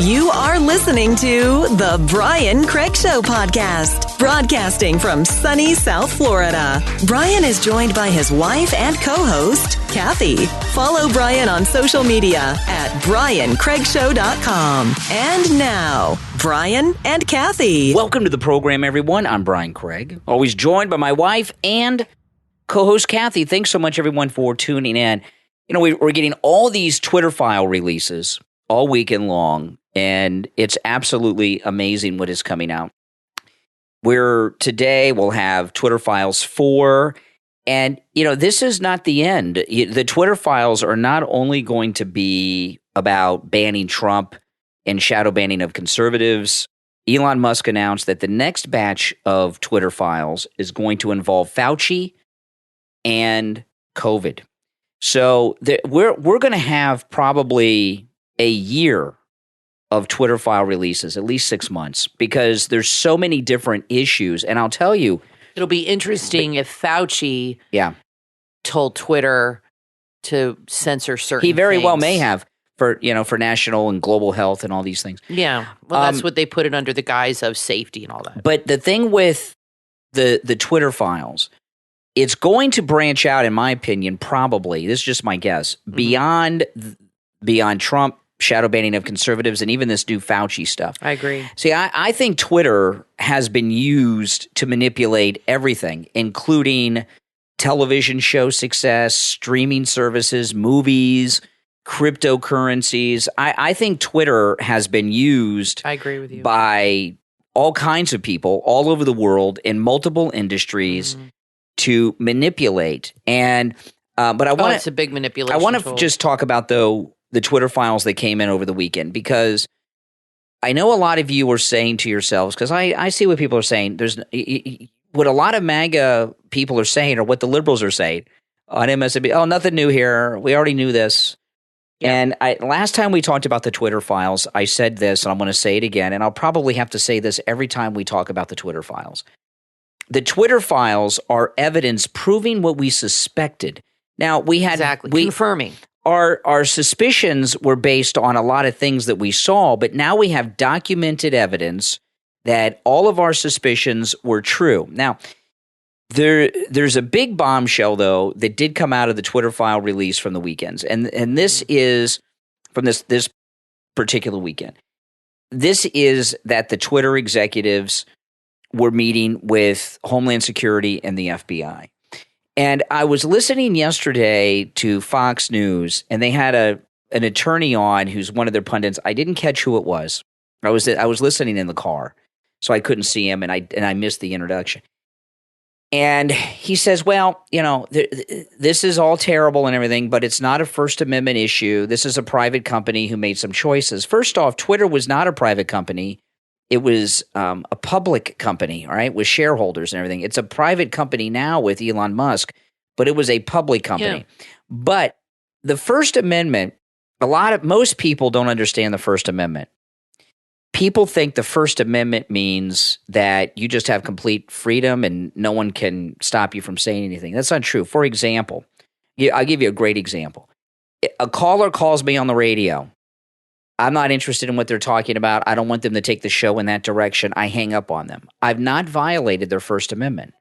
You are listening to The Brian Craig Show podcast, broadcasting from sunny South Florida. Brian is joined by his wife and co-host, Kathy. Follow Brian on social media at briancraigshow.com. And now, Brian and Kathy. Welcome to the program, everyone. I'm Brian Craig, always joined by my wife and co-host Kathy. Thanks so much, everyone, for tuning in. You know, we're getting all these Twitter file releases all weekend long, and it's absolutely amazing what is coming out. Today we'll have Twitter Files 4, and, you know, this is not the end. The Twitter Files are not only going to be about banning Trump and shadow banning of conservatives. Elon Musk announced that the next batch of Twitter Files is going to involve Fauci and COVID. So we're going to have probably a year of Twitter file releases, at least 6 months, because there's so many different issues. And I'll tell you, it'll be interesting if Fauci told Twitter to censor certain He very things. well may have for national and global health and all these things. Yeah. Well, that's what they put it under the guise of safety and all that. But the thing with the Twitter files, it's going to branch out, in my opinion, probably, this is just my guess, beyond Trump, shadow banning of conservatives, and even this new Fauci stuff. I agree. See, I think Twitter has been used to manipulate everything, including television show success, streaming services, movies, cryptocurrencies. I think Twitter has been used I agree with you. by all kinds of people all over the world in multiple industries to manipulate. And but I want it's a big manipulation. I want to tool. just talk about, though, the Twitter files that came in over the weekend, because I know a lot of you were saying to yourselves, because I see what people are saying. There's what a lot of MAGA people are saying, or what the liberals are saying on MSNBC. Oh, nothing new here. We already knew this. Yeah. And last time we talked about the Twitter files, I said this, and I'm going to say it again, and I'll probably have to say this every time we talk about the Twitter files. The Twitter files are evidence proving what we suspected. Now, we had confirming. Our suspicions were based on a lot of things that we saw, but now we have documented evidence that all of our suspicions were true. Now, there's a big bombshell, though, that did come out of the Twitter file release from the weekends, and this is from this particular weekend. This is that the Twitter executives were meeting with Homeland Security and the FBI. And I was listening yesterday to Fox News, and they had an attorney on who's one of their pundits. I didn't catch who it was. I was listening in the car, so I couldn't see him, and I missed the introduction. And he says, well, you know, this is all terrible and everything, but it's not a First Amendment issue. This is a private company who made some choices. First off, Twitter was not a private company. It was a public company, all right, with shareholders and everything. It's a private company now with Elon Musk, but it was a public company. Yeah. But the First Amendment, most people don't understand the First Amendment. People think the First Amendment means that you just have complete freedom and no one can stop you from saying anything. That's not true. For example, I'll give you a great example. A caller calls me on the radio. I'm not interested in what they're talking about. I don't want them to take the show in that direction. I hang up on them. I've not violated their First Amendment.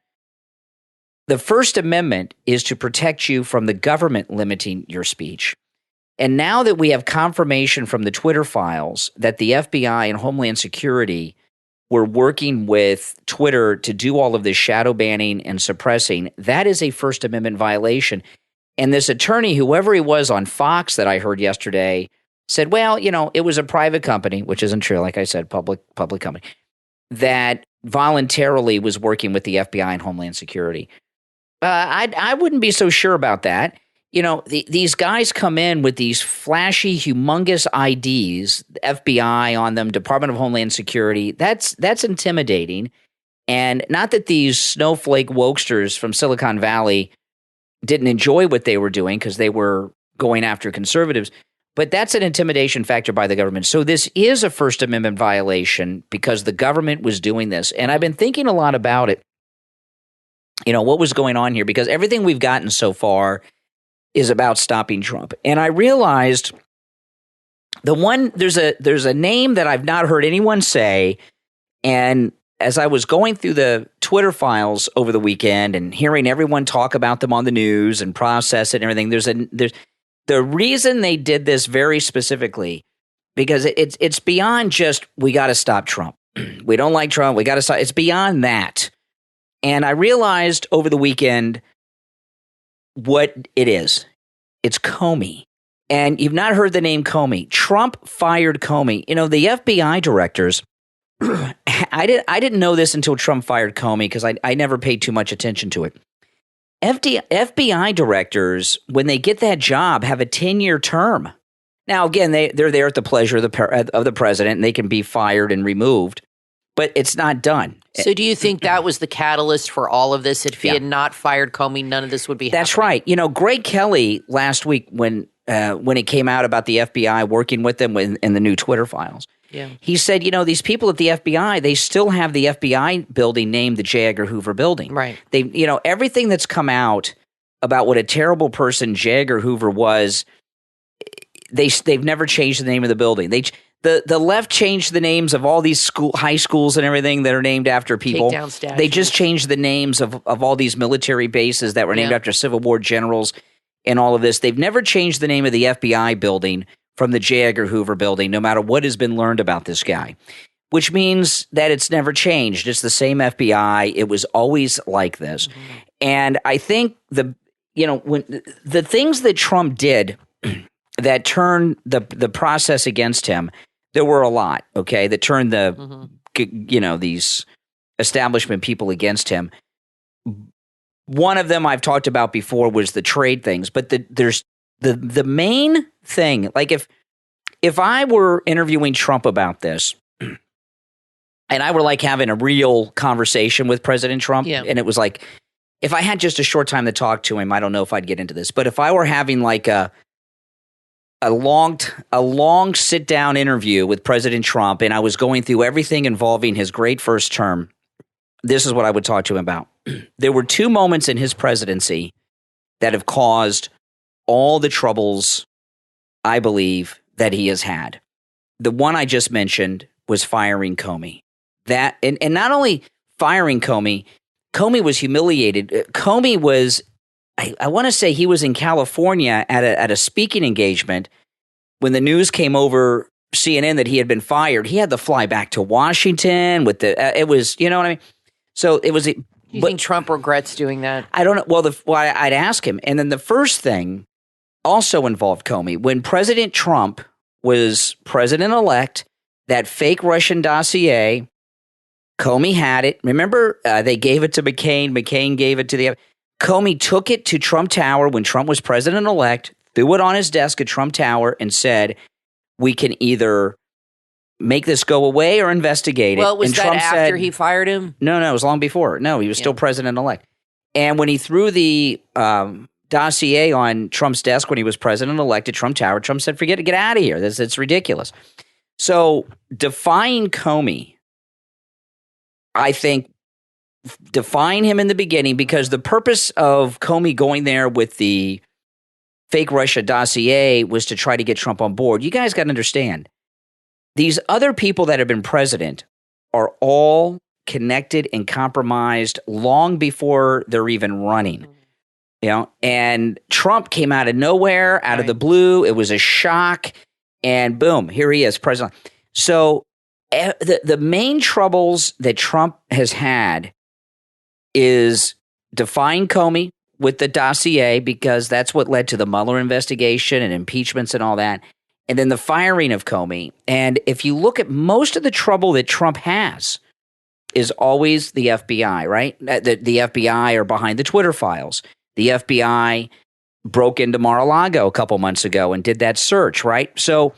The First Amendment is to protect you from the government limiting your speech. And now that we have confirmation from the Twitter files that the FBI and Homeland Security were working with Twitter to do all of this shadow banning and suppressing, that is a First Amendment violation. And this attorney, whoever he was on Fox that I heard yesterday, said, well, you know, it was a private company, which isn't true, like I said, public company, that voluntarily was working with the FBI and Homeland Security. I wouldn't be so sure about that. You know, these guys come in with these flashy, humongous IDs, FBI on them, Department of Homeland Security. That's intimidating. And not that these snowflake wokesters from Silicon Valley didn't enjoy what they were doing because they were going after conservatives, but that's an intimidation factor by the government. So this is a First Amendment violation because the government was doing this. And I've been thinking a lot about it, you know, what was going on here, because everything we've gotten so far is about stopping Trump. And I realized there's a name that I've not heard anyone say, and as I was going through the Twitter files over the weekend and hearing everyone talk about them on the news and process it and everything, there's the reason they did this very specifically, because it's beyond just we got to stop Trump. We don't like Trump. We got to stop. It's beyond that. And I realized over the weekend what it is. It's Comey. And you've not heard the name Comey. Trump fired Comey. You know, the FBI directors, I didn't know this until Trump fired Comey because I never paid too much attention to it. FBI directors, when they get that job, have a 10-year term. Now, again, they're there at the pleasure of the president, and they can be fired and removed, but it's not done. So do you think that was the catalyst for all of this? If he had not fired Comey, none of this would be happening? That's right. You know, Greg Kelly last week when it came out about the FBI working with them in the new Twitter files, he said, you know, these people at the FBI, they still have the FBI building named the J. Edgar Hoover building. Right. They, you know, everything that's come out about what a terrible person J. Edgar Hoover was, they've never changed the name of the building. The left changed the names of all these high schools and everything that are named after people. Take down statues. They just changed the names of all these military bases that were named after Civil War generals and all of this. They've never changed the name of the FBI building from the J. Edgar Hoover building, no matter what has been learned about this guy, which means that it's never changed. It's the same FBI. It was always like this. Mm-hmm. And I think when the things that Trump did that turned the process against him, there were a lot, okay, that turned these establishment people against him. One of them I've talked about before was the trade things, but there's the main thing. Like if I were interviewing Trump about this, and I were like having a real conversation with President Trump, and it was like, if I had just a short time to talk to him, I don't know if I'd get into this, but if I were having like a long sit down interview with President Trump, and I was going through everything involving his great first term, this is what I would talk to him about. There were two moments in his presidency that have caused all the troubles, I believe, that he has had. The one I just mentioned was firing Comey. That and not only firing Comey was humiliated. Comey was, I want to say he was in California at a speaking engagement when the news came over CNN that he had been fired. He had to fly back to Washington with it was, you know what I mean? So it was. Do you think Trump regrets doing that? I don't know. Well, I'd ask him. And then the first thing also involved Comey. When President Trump was president-elect, that fake Russian dossier, Comey had it. Remember, they gave it to McCain. McCain gave it to Comey took it to Trump Tower when Trump was president-elect, threw it on his desk at Trump Tower, and said, we can either make this go away or investigate it. Well, was and that Trump after said, he fired him? No, it was long before. No, he was still president-elect. And when he threw the dossier on Trump's desk when he was president-elect at Trump Tower, Trump said, forget it, get out of here. It's ridiculous. So defying Comey, I think, define him in the beginning, because the purpose of Comey going there with the fake Russia dossier was to try to get Trump on board. You guys got to understand, these other people that have been president are all connected and compromised long before they're even running. You know, and Trump came out of nowhere, out of the blue. It was a shock, and boom, here he is, president. So the main troubles that Trump has had is defying Comey with the dossier, because that's what led to the Mueller investigation and impeachments and all that, and then the firing of Comey. And if you look at most of the trouble that Trump has is always the FBI, right? The FBI are behind the Twitter files. The FBI broke into Mar-a-Lago a couple months ago and did that search, right? So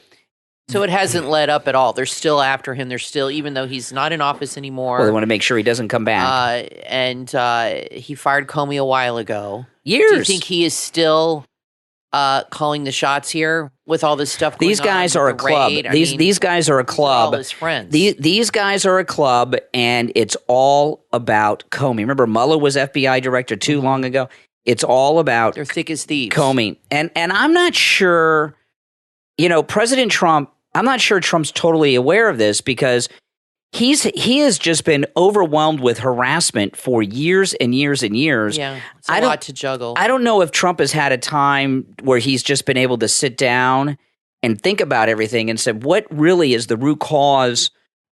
it hasn't let up at all. They're still after him. They're still, even though he's not in office anymore. Well, they want to make sure he doesn't come back. And he fired Comey a while ago. Years. Do you think he is still calling the shots here with all this stuff going on? These guys are a club. These guys are a club. All his friends. These guys are a club, and it's all about Comey. Remember, Mueller was FBI director too long ago. It's all about they're thick as thieves. Comey. And I'm not sure President Trump, I'm not sure Trump's totally aware of this because he has just been overwhelmed with harassment for years and years and years. Yeah, it's a lot to juggle. I don't know if Trump has had a time where he's just been able to sit down and think about everything and said, what really is the root cause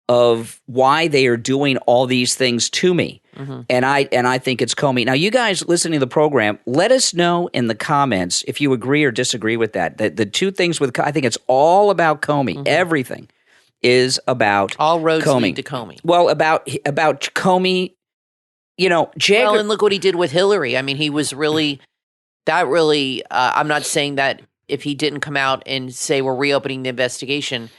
of why they are doing all these things to me? Mm-hmm. And I think it's Comey. Now, you guys listening to the program, let us know in the comments if you agree or disagree with that. The two things I think it's all about Comey. Mm-hmm. Everything is about all roads Comey. Lead to Comey. Well, about Comey, Well, and look what he did with Hillary. I mean, he was really I'm not saying that if he didn't come out and say we're reopening the investigation,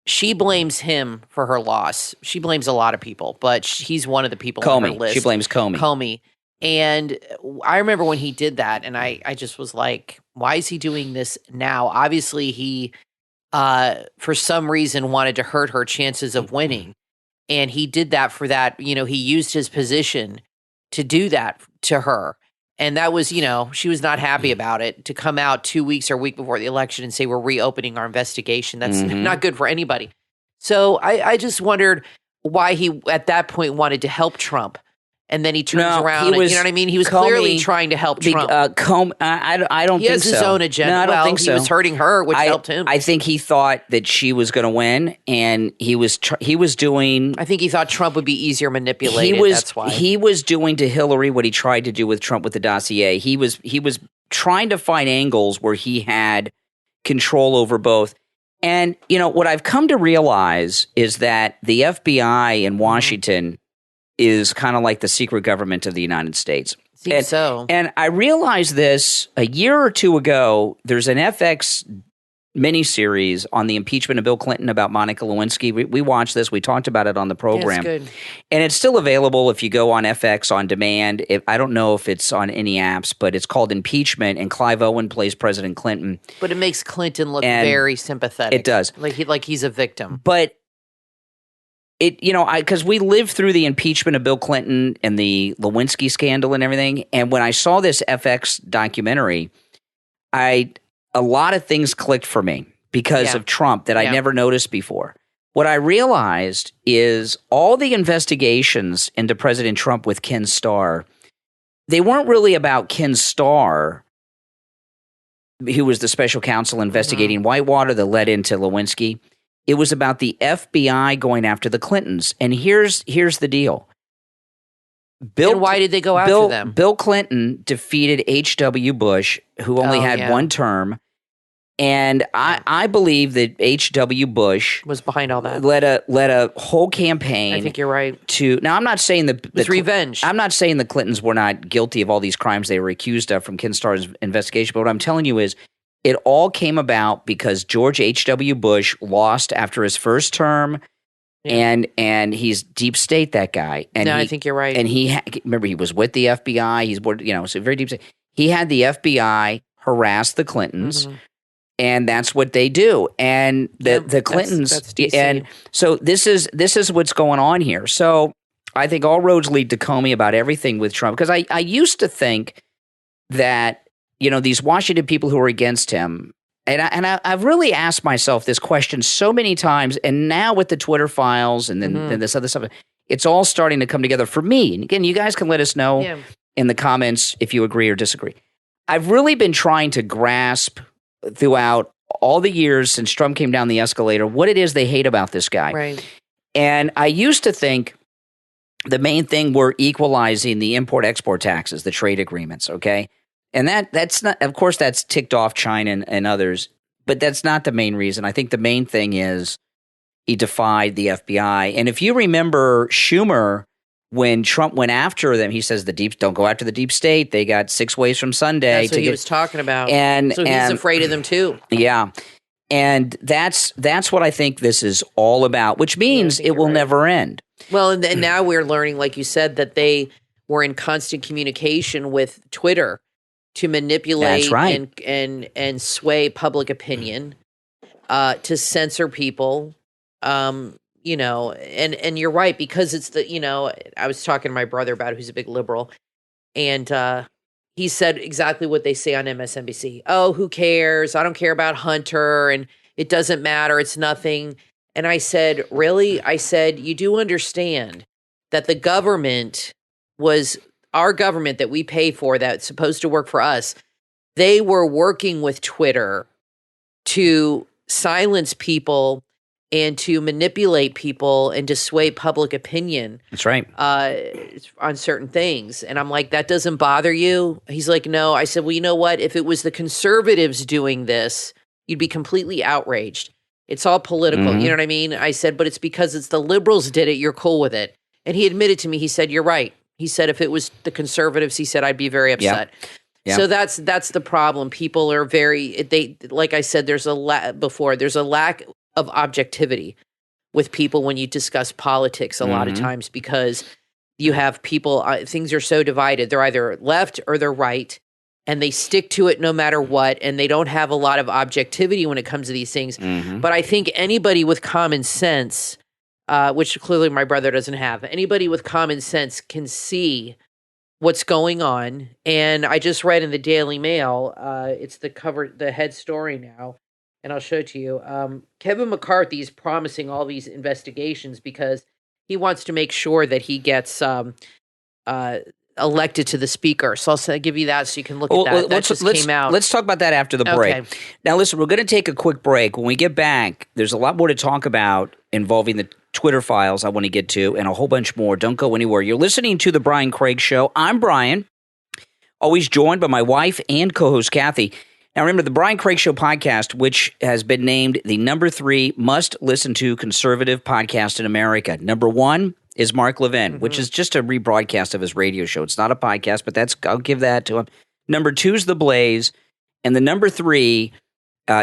she blames him for her loss. She blames a lot of people, but he's one of the people on her list. She blames Comey. And I remember when he did that, and I just was like, why is he doing this now? Obviously, he, for some reason, wanted to hurt her chances of winning. And he did that for that. He used his position to do that to her. And that was, she was not happy about it. To come out 2 weeks or a week before the election and say we're reopening our investigation, that's not good for anybody. So I just wondered why he, at that point, wanted to help Trump. And then he turns around, you know what I mean? He was clearly trying to help Trump. I don't think so. He has his own agenda. No, I don't think so. He was hurting her, which helped him. I think he thought that she was going to win, and he was doing. I think he thought Trump would be easier manipulated. That's why he was doing to Hillary what he tried to do with Trump with the dossier. He was trying to find angles where he had control over both. And what I've come to realize is that the FBI in Washington is kind of like the secret government of the United States. Seems so. And I realized this a year or two ago. There's an FX miniseries on the impeachment of Bill Clinton about Monica Lewinsky. We watched this. We talked about it on the program. Yeah, it's good. And it's still available if you go on FX on demand. I don't know if it's on any apps, but it's called Impeachment, and Clive Owen plays President Clinton. But it makes Clinton look very sympathetic. It does. Like he's a victim. But because we lived through the impeachment of Bill Clinton and the Lewinsky scandal and everything. And when I saw this FX documentary, a lot of things clicked for me because of Trump that I never noticed before. What I realized is all the investigations into President Trump with Ken Starr, they weren't really about Ken Starr, who was the special counsel investigating Whitewater that led into Lewinsky. It was about the FBI going after the Clintons. And here's the deal. And why did they go after them? Bill Clinton defeated H.W. Bush, who only had one term. And I believe that H.W. Bush was behind all that. Led a whole campaign. I think you're right. Now, I'm not saying it's revenge. I'm not saying the Clintons were not guilty of all these crimes they were accused of from Ken Starr's investigation. But what I'm telling you is, it all came about because George H.W. Bush lost after his first term, and he's deep state, that guy. And I think you're right. And remember, he was with the FBI. He's so very deep state. He had the FBI harass the Clintons, and that's what they do. And the Clintons, that's DC. And so this is what's going on here. So I think all roads lead to Comey about everything with Trump, because I used to think that these Washington people who are against him, and I've really asked myself this question so many times, and now with the Twitter files and then this other stuff, it's all starting to come together for me. And again, you guys can let us know in the comments if you agree or disagree. I've really been trying to grasp throughout all the years since Trump came down the escalator what it is they hate about this guy. Right. And I used to think the main thing were equalizing the import-export taxes, the trade agreements, okay? And that's not, of course, that's ticked off China and others, but that's not the main reason. I think the main thing is he defied the FBI. And if you remember Schumer, when Trump went after them, he says don't go after the deep state. They got 6 ways from Sunday. That's what he was talking about. So he's afraid of them too. Yeah. And that's what I think this is all about, which means it will never end. Well, and now we're learning, like you said, that they were in constant communication with Twitter to manipulate and sway public opinion, to censor people, and you're right, because it's I was talking to my brother about it, who's a big liberal, and he said exactly what they say on MSNBC. Oh, who cares? I don't care about Hunter, and it doesn't matter. It's nothing. And I said, really? I said, you do understand that the government was our government that we pay for, that's supposed to work for us. They were working with Twitter to silence people and to manipulate people and to sway public opinion. That's right. On certain things. And I'm like, that doesn't bother you? He's like, no. I said, well, you know what? If it was the conservatives doing this, you'd be completely outraged. It's all political. You know what I mean? I said, but it's because it's the liberals did it. You're cool with it. And he admitted to me, he said, you're right. He said, if it was the conservatives, he said, I'd be very upset. Yep. So that's the problem. People are like I said, there's a lack of objectivity with people when you discuss politics a lot of times, because you have people, things are so divided. They're either left or they're right, and they stick to it no matter what, and they don't have a lot of objectivity when it comes to these things. But I think anybody with common sense, which clearly my brother doesn't have, anybody with common sense can see what's going on. And I just read in the Daily Mail, it's the head story now, and I'll show it to you. Kevin McCarthy is promising all these investigations because he wants to make sure that he gets elected to the speaker. So I'll give you that so you can look at that. That just came out. Let's talk about that after the break. Okay. Now, listen, we're going to take a quick break. When we get back, there's a lot more to talk about involving the Twitter files I want to get to and a whole bunch more. Don't go anywhere. You're listening to The Brian Craig Show. I'm Brian, always joined by my wife and co-host Kathy. Now, remember, The Brian Craig Show podcast, which has been named the number 3 must-listen-to conservative podcast in America. Number 1 is Mark Levin, which is just a rebroadcast of his radio show. It's not a podcast, but I'll give that to him. Number 2 is The Blaze, and the number 3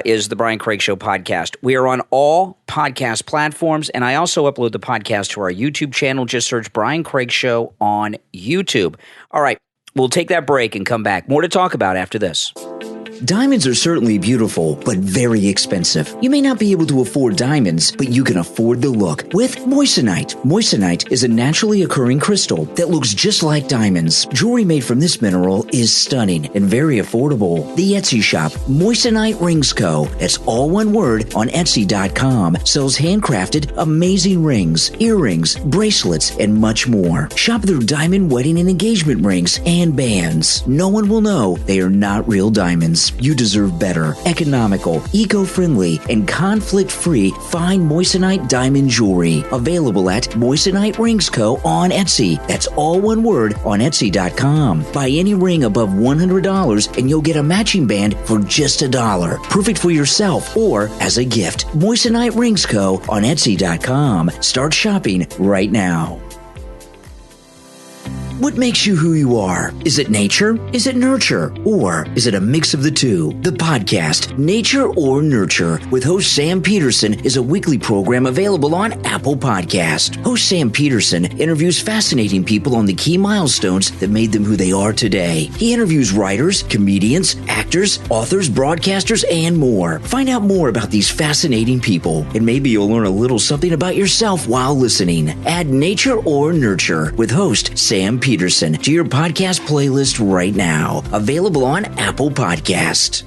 is The Brian Craig Show podcast. We are on all podcast platforms, and I also upload the podcast to our YouTube channel. Just search Brian Craig Show on YouTube. All right, we'll take that break and come back. More to talk about after this. Diamonds are certainly beautiful, but very expensive. You may not be able to afford diamonds, but you can afford the look with moissanite. Moissanite is a naturally occurring crystal that looks just like diamonds. Jewelry made from this mineral is stunning and very affordable. The Etsy shop, Moissanite Rings Co., that's all one word, on Etsy.com, sells handcrafted, amazing rings, earrings, bracelets, and much more. Shop their diamond wedding and engagement rings and bands. No one will know they are not real diamonds. You deserve better, economical, eco-friendly, and conflict-free fine moissanite diamond jewelry. Available at Moissanite Rings Co. on Etsy. That's all one word on Etsy.com. Buy any ring above $100 and you'll get a matching band for just $1. Perfect for yourself or as a gift. Moissanite Rings Co. on Etsy.com. Start shopping right now. What makes you who you are? Is it nature? Is it nurture? Or is it a mix of the two? The podcast, Nature or Nurture, with host Sam Peterson, is a weekly program available on Apple Podcast. Host Sam Peterson interviews fascinating people on the key milestones that made them who they are today. He interviews writers, comedians, actors, authors, broadcasters, and more. Find out more about these fascinating people, and maybe you'll learn a little something about yourself while listening. Add Nature or Nurture with host Sam Peterson to your podcast playlist right now. Available on Apple Podcast.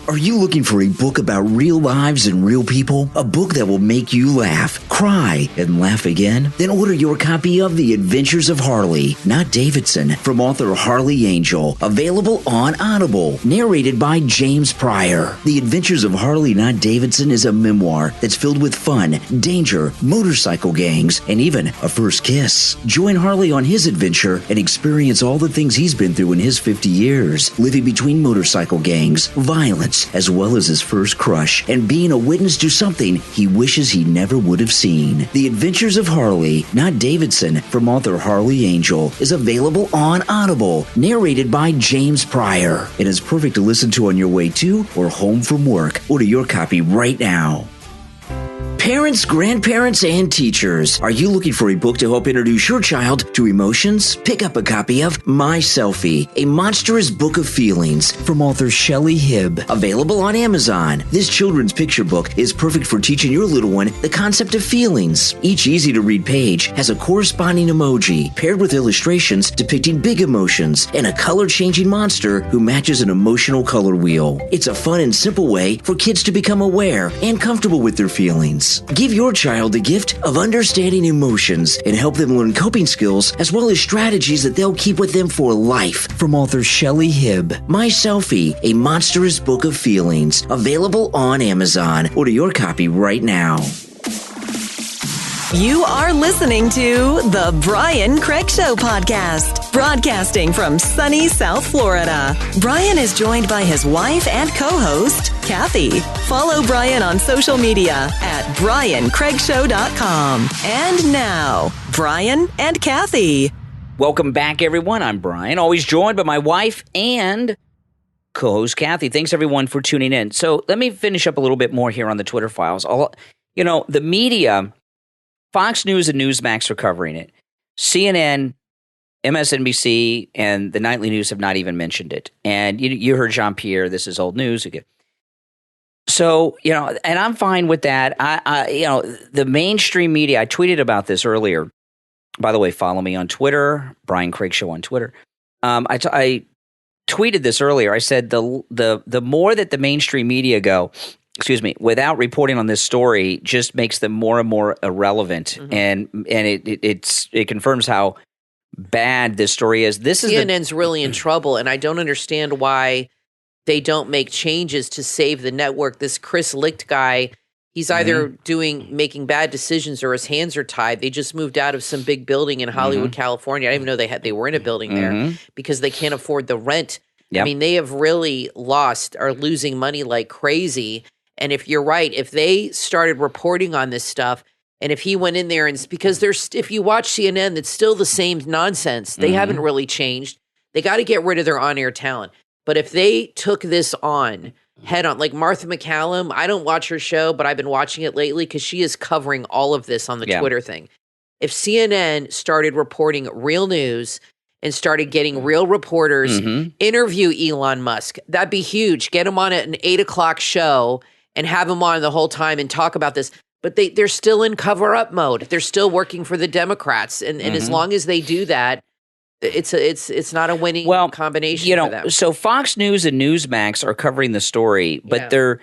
Are you looking for a book about real lives and real people? A book that will make you laugh, cry, and laugh again? Then order your copy of The Adventures of Harley, Not Davidson, from author Harley Angel. Available on Audible. Narrated by James Pryor. The Adventures of Harley, Not Davidson is a memoir that's filled with fun, danger, motorcycle gangs, and even a first kiss. Join Harley on his adventure and experience all the things he's been through in his 50 years, living between motorcycle gangs, violence, as well as his first crush, and being a witness to something he wishes he never would have seen. The Adventures of Harley, Not Davidson, from author Harley Angel, is available on Audible, narrated by James Pryor. It is perfect to listen to on your way to or home from work. Order your copy right now. Parents, grandparents, and teachers, are you looking for a book to help introduce your child to emotions? Pick up a copy of My Selfie, a monstrous book of feelings from author Shelley Hibb. Available on Amazon. This children's picture book is perfect for teaching your little one the concept of feelings. Each easy-to-read page has a corresponding emoji paired with illustrations depicting big emotions and a color-changing monster who matches an emotional color wheel. It's a fun and simple way for kids to become aware and comfortable with their feelings. Give your child the gift of understanding emotions and help them learn coping skills as well as strategies that they'll keep with them for life. From author Shelley Hibb, My Selfie, a monstrous book of feelings. Available on Amazon. Order your copy right now. You are listening to the Brian Craig Show podcast, broadcasting from sunny South Florida. Brian is joined by his wife and co-host, Kathy. Follow Brian on social media at briancraigshow.com. And now, Brian and Kathy. Welcome back, everyone. I'm Brian, always joined by my wife and co-host Kathy. Thanks, everyone, for tuning in. So let me finish up a little bit more here on the Twitter files. The media, Fox News and Newsmax are covering it. CNN, MSNBC, and the Nightly News have not even mentioned it. And you heard Jean-Pierre, this is old news again. So, and I'm fine with that. The mainstream media, I tweeted about this earlier. By the way, follow me on Twitter, Brian Craig Show on Twitter. I tweeted this earlier. I said the more that the mainstream media go, without reporting on this story, just makes them more and more irrelevant, and it confirms how bad this story is. CNN's really in trouble, and I don't understand why they don't make changes to save the network. This Chris Licht guy, he's either making bad decisions or his hands are tied. They just moved out of some big building in Hollywood, California. I didn't even know they were in a building there because they can't afford the rent. Yep. I mean, they have really are losing money like crazy. And if you're right, if they started reporting on this stuff, and if he went in there because if you watch CNN, it's still the same nonsense. They haven't really changed. They got to get rid of their on-air talent. But if they took this on head on, like Martha McCallum, I don't watch her show, but I've been watching it lately because she is covering all of this on the Twitter thing. If CNN started reporting real news and started getting real reporters, interview Elon Musk, that'd be huge. Get him on an 8:00 show and have him on the whole time and talk about this. But they're still in cover-up mode. They're still working for the Democrats. And as long as they do that, it's not a winning combination for them. So Fox News and Newsmax are covering the story, but they're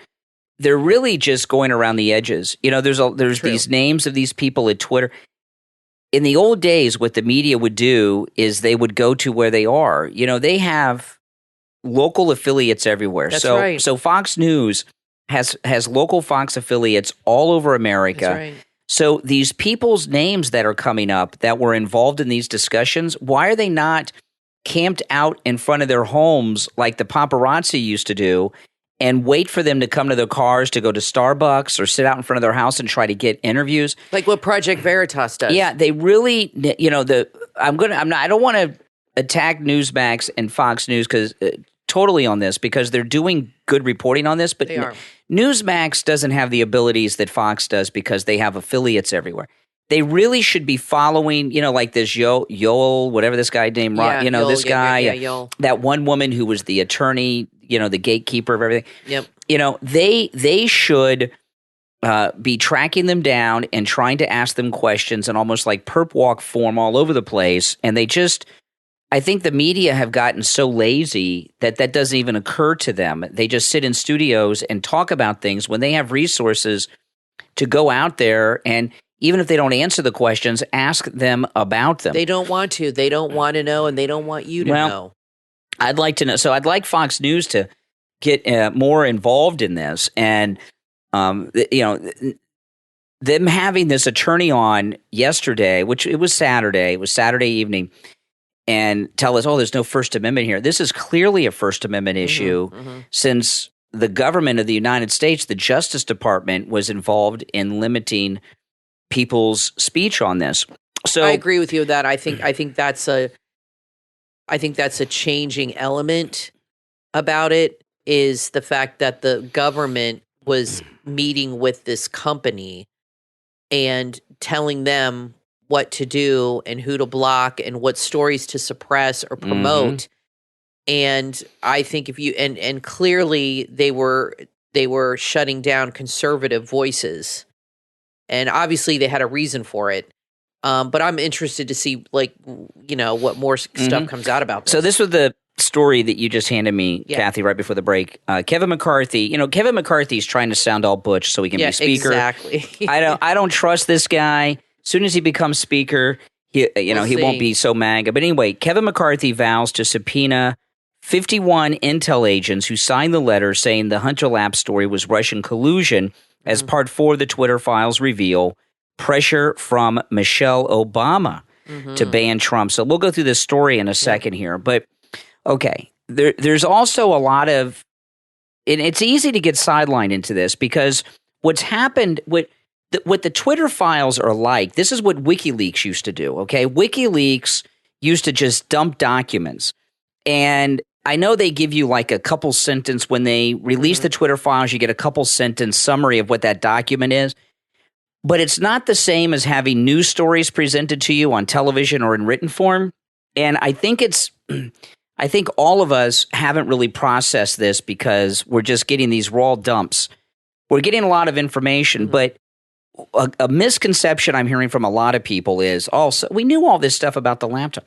really just going around the edges. There's these names of these people at Twitter. In the old days, what the media would do is they would go to where they are. They have local affiliates everywhere. That's right. So Fox News has local Fox affiliates all over America. That's right. So these people's names that are coming up that were involved in these discussions, why are they not camped out in front of their homes like the paparazzi used to do and wait for them to come to their cars to go to Starbucks or sit out in front of their house and try to get interviews? Like what Project Veritas does. Yeah, they really, I don't want to attack Newsmax and Fox News totally on this because they're doing good reporting on this, but they are. Newsmax doesn't have the abilities that Fox does because they have affiliates everywhere. They really should be following, like this Yoel, whatever this guy named, Yoel, this guy, Yoel. That one woman who was the attorney, the gatekeeper of everything. Yep. They should be tracking them down and trying to ask them questions in almost like perp walk form all over the place, and I think the media have gotten so lazy that doesn't even occur to them. They just sit in studios and talk about things when they have resources to go out there and even if they don't answer the questions, ask them about them. They don't want to. They don't want to know, and they don't want you to know. I'd like to know. So I'd like Fox News to get more involved in this. And, them having this attorney on yesterday, which it was Saturday evening, and tell us, there's no First Amendment here. This is clearly a First Amendment issue since the government of the United States, the Justice Department, was involved in limiting people's speech on this. So I agree with you that I think that's a changing element about it is the fact that the government was meeting with this company and telling them what to do and who to block and what stories to suppress or promote. And I think if you and clearly they were shutting down conservative voices, and obviously they had a reason for it. But I'm interested to see, what more stuff comes out about this. So this was the story that you just handed me, Kathy, right before the break. Kevin McCarthy. Kevin McCarthy's trying to sound all butch so he can be speaker. Exactly. I don't trust this guy. As soon as he becomes speaker, he won't be so MAGA. But anyway, Kevin McCarthy vows to subpoena 51 intel agents who signed the letter saying the Hunter Lap story was Russian collusion as part 4 of the Twitter files reveal pressure from Michelle Obama to ban Trump. So we'll go through this story in a second here. But, okay, there's also a lot of – and it's easy to get sidelined into this because what's happened – what the Twitter files are like, this is what WikiLeaks used to do, okay? WikiLeaks used to just dump documents. And I know they give you like a couple sentence when they release the Twitter files, you get a couple sentence summary of what that document is. But it's not the same as having news stories presented to you on television or in written form. And I think all of us haven't really processed this because we're just getting these raw dumps. We're getting a lot of information, but a misconception I'm hearing from a lot of people is also, we knew all this stuff about the laptop.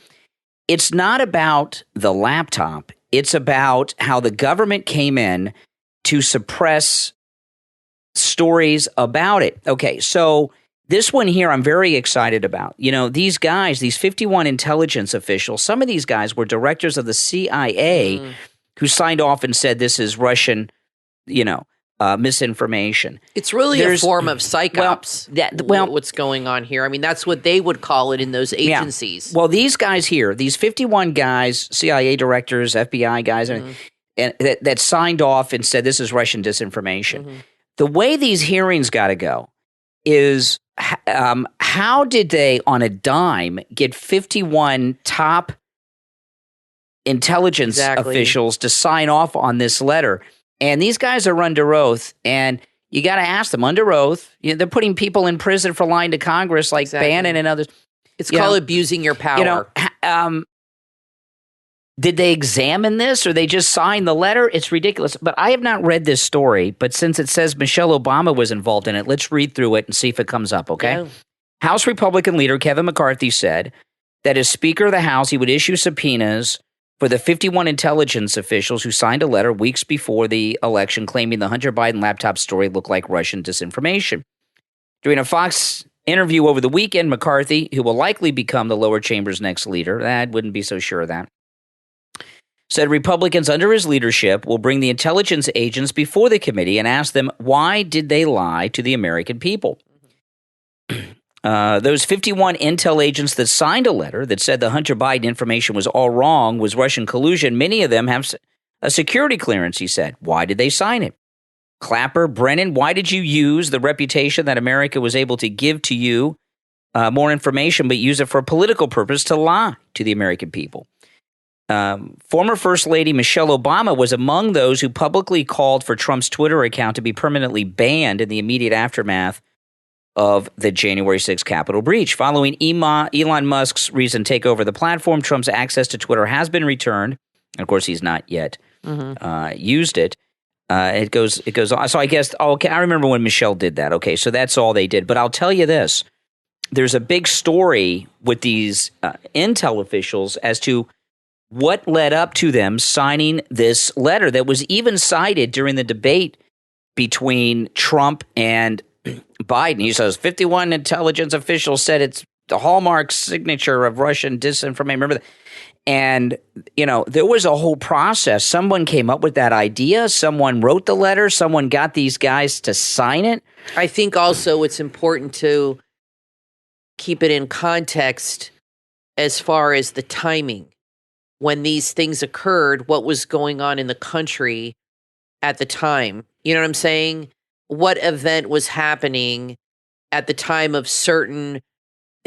It's not about the laptop. It's about how the government came in to suppress stories about it. Okay, so this one here I'm very excited about. These guys, these 51 intelligence officials, some of these guys were directors of the CIA who signed off and said this is Russian, misinformation. It's really a form of psyops. What's going on here? I mean, that's what they would call it in those agencies. Yeah. Well, these guys here, these 51 guys, CIA directors, FBI guys, and that signed off and said this is Russian disinformation. The way these hearings got to go is how did they, on a dime, get 51 top intelligence officials to sign off on this letter? And these guys are under oath, and you got to ask them under oath. They're putting people in prison for lying to Congress, like Bannon and others. It's called abusing your power. Did they examine this, or they just signed the letter? It's ridiculous. But I have not read this story. But since it says Michelle Obama was involved in it, let's read through it and see if it comes up. Okay. Yeah. House Republican leader Kevin McCarthy said that as Speaker of the House, he would issue subpoenas for the 51 intelligence officials who signed a letter weeks before the election claiming the Hunter Biden laptop story looked like Russian disinformation. During a Fox interview over the weekend, McCarthy, who will likely become the lower chamber's next leader, I wouldn't be so sure of that, said Republicans under his leadership will bring the intelligence agents before the committee and ask them why did they lie to the American people. Those 51 intel agents that signed a letter that said the Hunter Biden information was all wrong, was Russian collusion, many of them have a security clearance, he said. Why did they sign it? Clapper, Brennan, why did you use the reputation that America was able to give to you more information, but use it for a political purpose to lie to the American people? Former First Lady Michelle Obama was among those who publicly called for Trump's Twitter account to be permanently banned in the immediate aftermath of the January 6th Capitol breach. Following Elon Musk's recent takeover of the platform, Trump's access to Twitter has been returned. And of course, he's not yet used it. It goes on. So I guess, I remember when Michelle did that. Okay, so that's all they did. But I'll tell you this. There's a big story with these intel officials as to what led up to them signing this letter that was even cited during the debate between Trump and Biden. He says 51 intelligence officials said it's the hallmark signature of Russian disinformation. Remember that? And, there was a whole process. Someone came up with that idea. Someone wrote the letter. Someone got these guys to sign it. I think also it's important to keep it in context as far as the timing. When these things occurred, what was going on in the country at the time. You know what I'm saying? What event was happening at the time of certain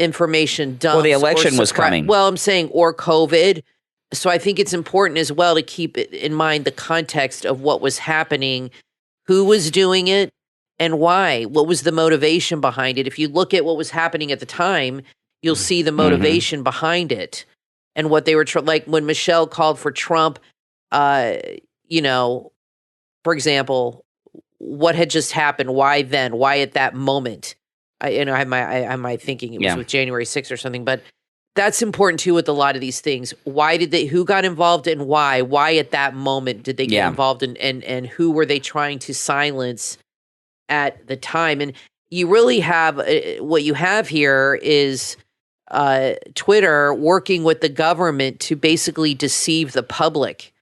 information dumps. Well, the election was coming. Well, I'm saying, or COVID. So I think it's important as well to keep it in mind the context of what was happening, who was doing it, and why? What was the motivation behind it? If you look at what was happening at the time, you'll see the motivation behind it and what they were like when Michelle called for Trump. You know, for example, what had just happened? Why then? Why at that moment? I have my thinking it was with January 6th or something, but that's important too with a lot of these things. Why did they? Who got involved and why? Why at that moment did they get involved and who were they trying to silence at the time? And you really have what you have here is Twitter working with the government to basically deceive the public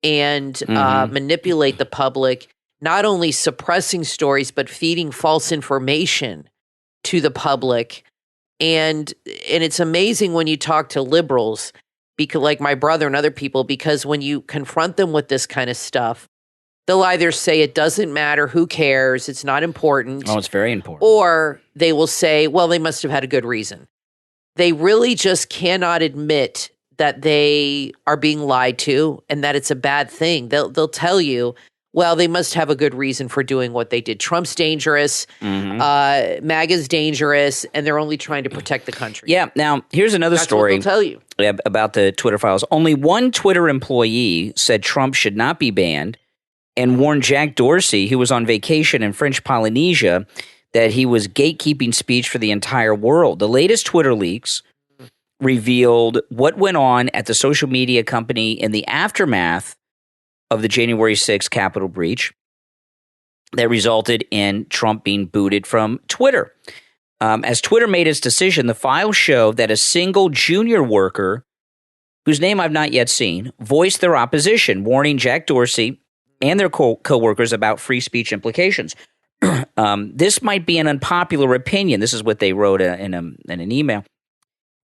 and manipulate the public, not only suppressing stories but feeding false information to the public. And it's amazing when you talk to liberals, because like my brother and other people, because when you confront them with this kind of stuff, they'll either say it doesn't matter, who cares, it's not important. Oh, it's very important. Or they will say, well, they must have had a good reason. They really just cannot admit that they are being lied to and that it's a bad thing. They'll tell you, well, they must have a good reason for doing what they did. Trump's dangerous, MAGA's dangerous, and they're only trying to protect the country. Yeah. Now, here's another story. What they'll tell you about the Twitter files. Only one Twitter employee said Trump should not be banned and warned Jack Dorsey, who was on vacation in French Polynesia, that he was gatekeeping speech for the entire world. The latest Twitter leaks revealed what went on at the social media company in the aftermath of the January 6th Capitol breach that resulted in Trump being booted from Twitter. As Twitter made its decision, the files show that a single junior worker, whose name I've not yet seen, voiced their opposition, warning Jack Dorsey and their co-workers about free speech implications. This might be an unpopular opinion. This is what they wrote in an email.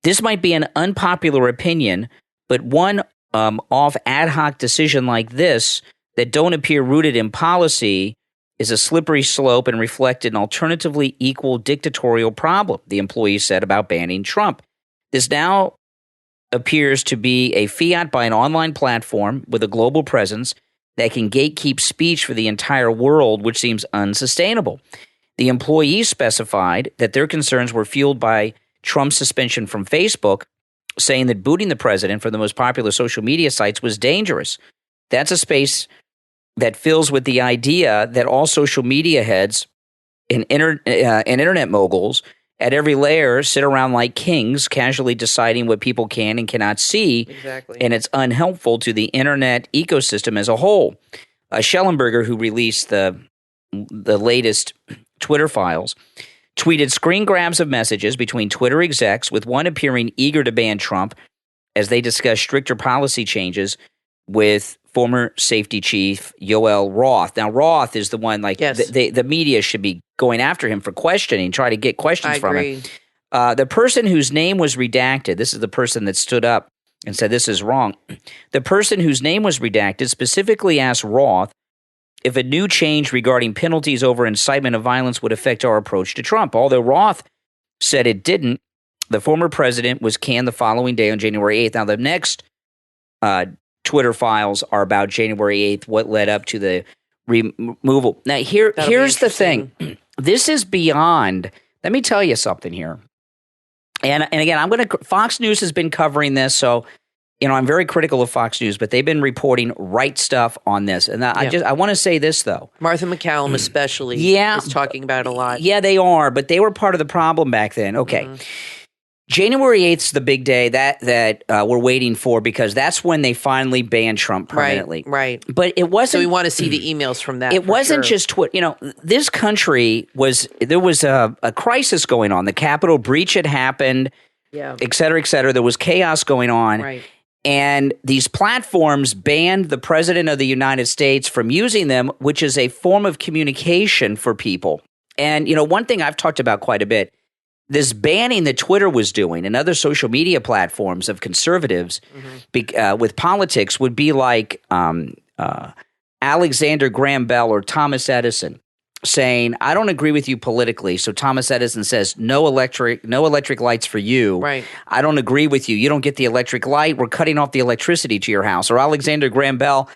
This might be an unpopular opinion, but one off ad hoc decision like this that don't appear rooted in policy is a slippery slope and reflect an alternatively equal dictatorial problem, the employee said about banning Trump. This now appears to be a fiat by an online platform with a global presence that can gatekeep speech for the entire world, which seems unsustainable. The employees specified that their concerns were fueled by Trump's suspension from Facebook, saying that booting the president from the most popular social media sites was dangerous. That's a space that fills with the idea that all social media heads and internet moguls at every layer sit around like kings, casually deciding what people can and cannot see. Exactly. And it's unhelpful to the internet ecosystem as a whole. Schellenberger, who released the latest Twitter files, tweeted screen grabs of messages between Twitter execs, with one appearing eager to ban Trump as they discuss stricter policy changes with former safety chief Yoel Roth. Now, Roth is the one, like, the media should be going after him for questioning, try to get questions from him. The person whose name was redacted, this is the person that stood up and said this is wrong. The person whose name was redacted specifically asked Roth if a new change regarding penalties over incitement of violence would affect our approach to Trump. Although Roth said it didn't, the former president was canned the following day on January 8th. Now, the next Twitter files are about January 8th, what led up to the removal. Now, here's the thing. This is beyond, let me tell you something here. And again, Fox News has been covering this, so I'm very critical of Fox News, but they've been reporting right stuff on this. And I want to say this, though. Martha McCallum especially is talking about it a lot. Yeah, they are, but they were part of the problem back then. Okay. January 8th is the big day that we're waiting for, because that's when they finally banned Trump permanently. Right. But it wasn't. So we want to see the emails from that. It wasn't just Twitter. This country there was a crisis going on. The Capitol breach had happened, et cetera, et cetera. There was chaos going on. Right. And these platforms banned the president of the United States from using them, which is a form of communication for people. And, one thing I've talked about quite a bit, this banning that Twitter was doing and other social media platforms of conservatives with politics would be like Alexander Graham Bell or Thomas Edison saying, I don't agree with you politically. So Thomas Edison says, no electric lights for you. Right. I don't agree with you. You don't get the electric light. We're cutting off the electricity to your house. Or Alexander Graham Bell,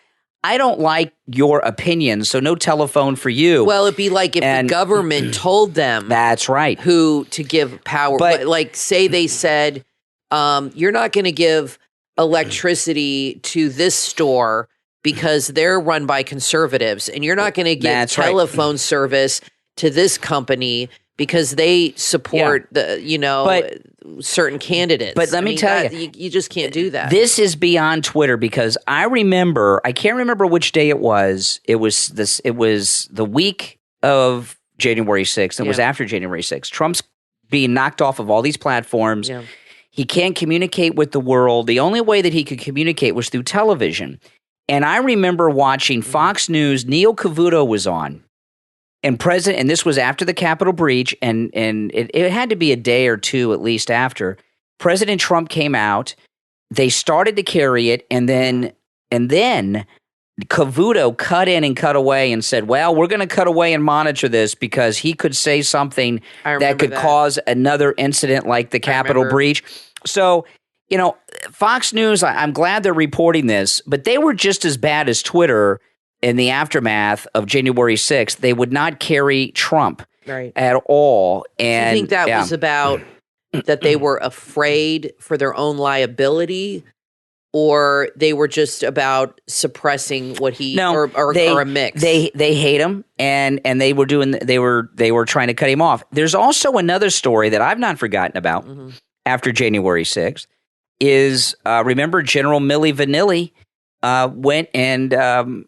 I don't like your opinion, so no telephone for you. Well, it'd be like if the government told them that's right who to give power. But like, say they said, you're not going to give electricity to this store because they're run by conservatives, and you're not going to give telephone service to this company because they support certain candidates. But let me tell you, you just can't do that. This is beyond Twitter, because I can't remember which day it was. It was the week of January 6th. It was after January 6th. Trump's being knocked off of all these platforms. Yeah. He can't communicate with the world. The only way that he could communicate was through television. And I remember watching Fox News. Neil Cavuto was on. And this was after the Capitol breach, and it had to be a day or two at least after. President Trump came out. They started to carry it, and then Cavuto cut in and cut away and said, well, we're going to cut away and monitor this because he could say something that could cause another incident like the Capitol breach. So, Fox News, I'm glad they're reporting this, but they were just as bad as Twitter. In the aftermath of January 6th, they would not carry Trump at all. And you think that was about that they were afraid for their own liability, or they were just about suppressing what he or a mix? They hate him, and they were trying to cut him off. There's also another story that I've not forgotten about after January 6th is remember General Milli Vanilli went and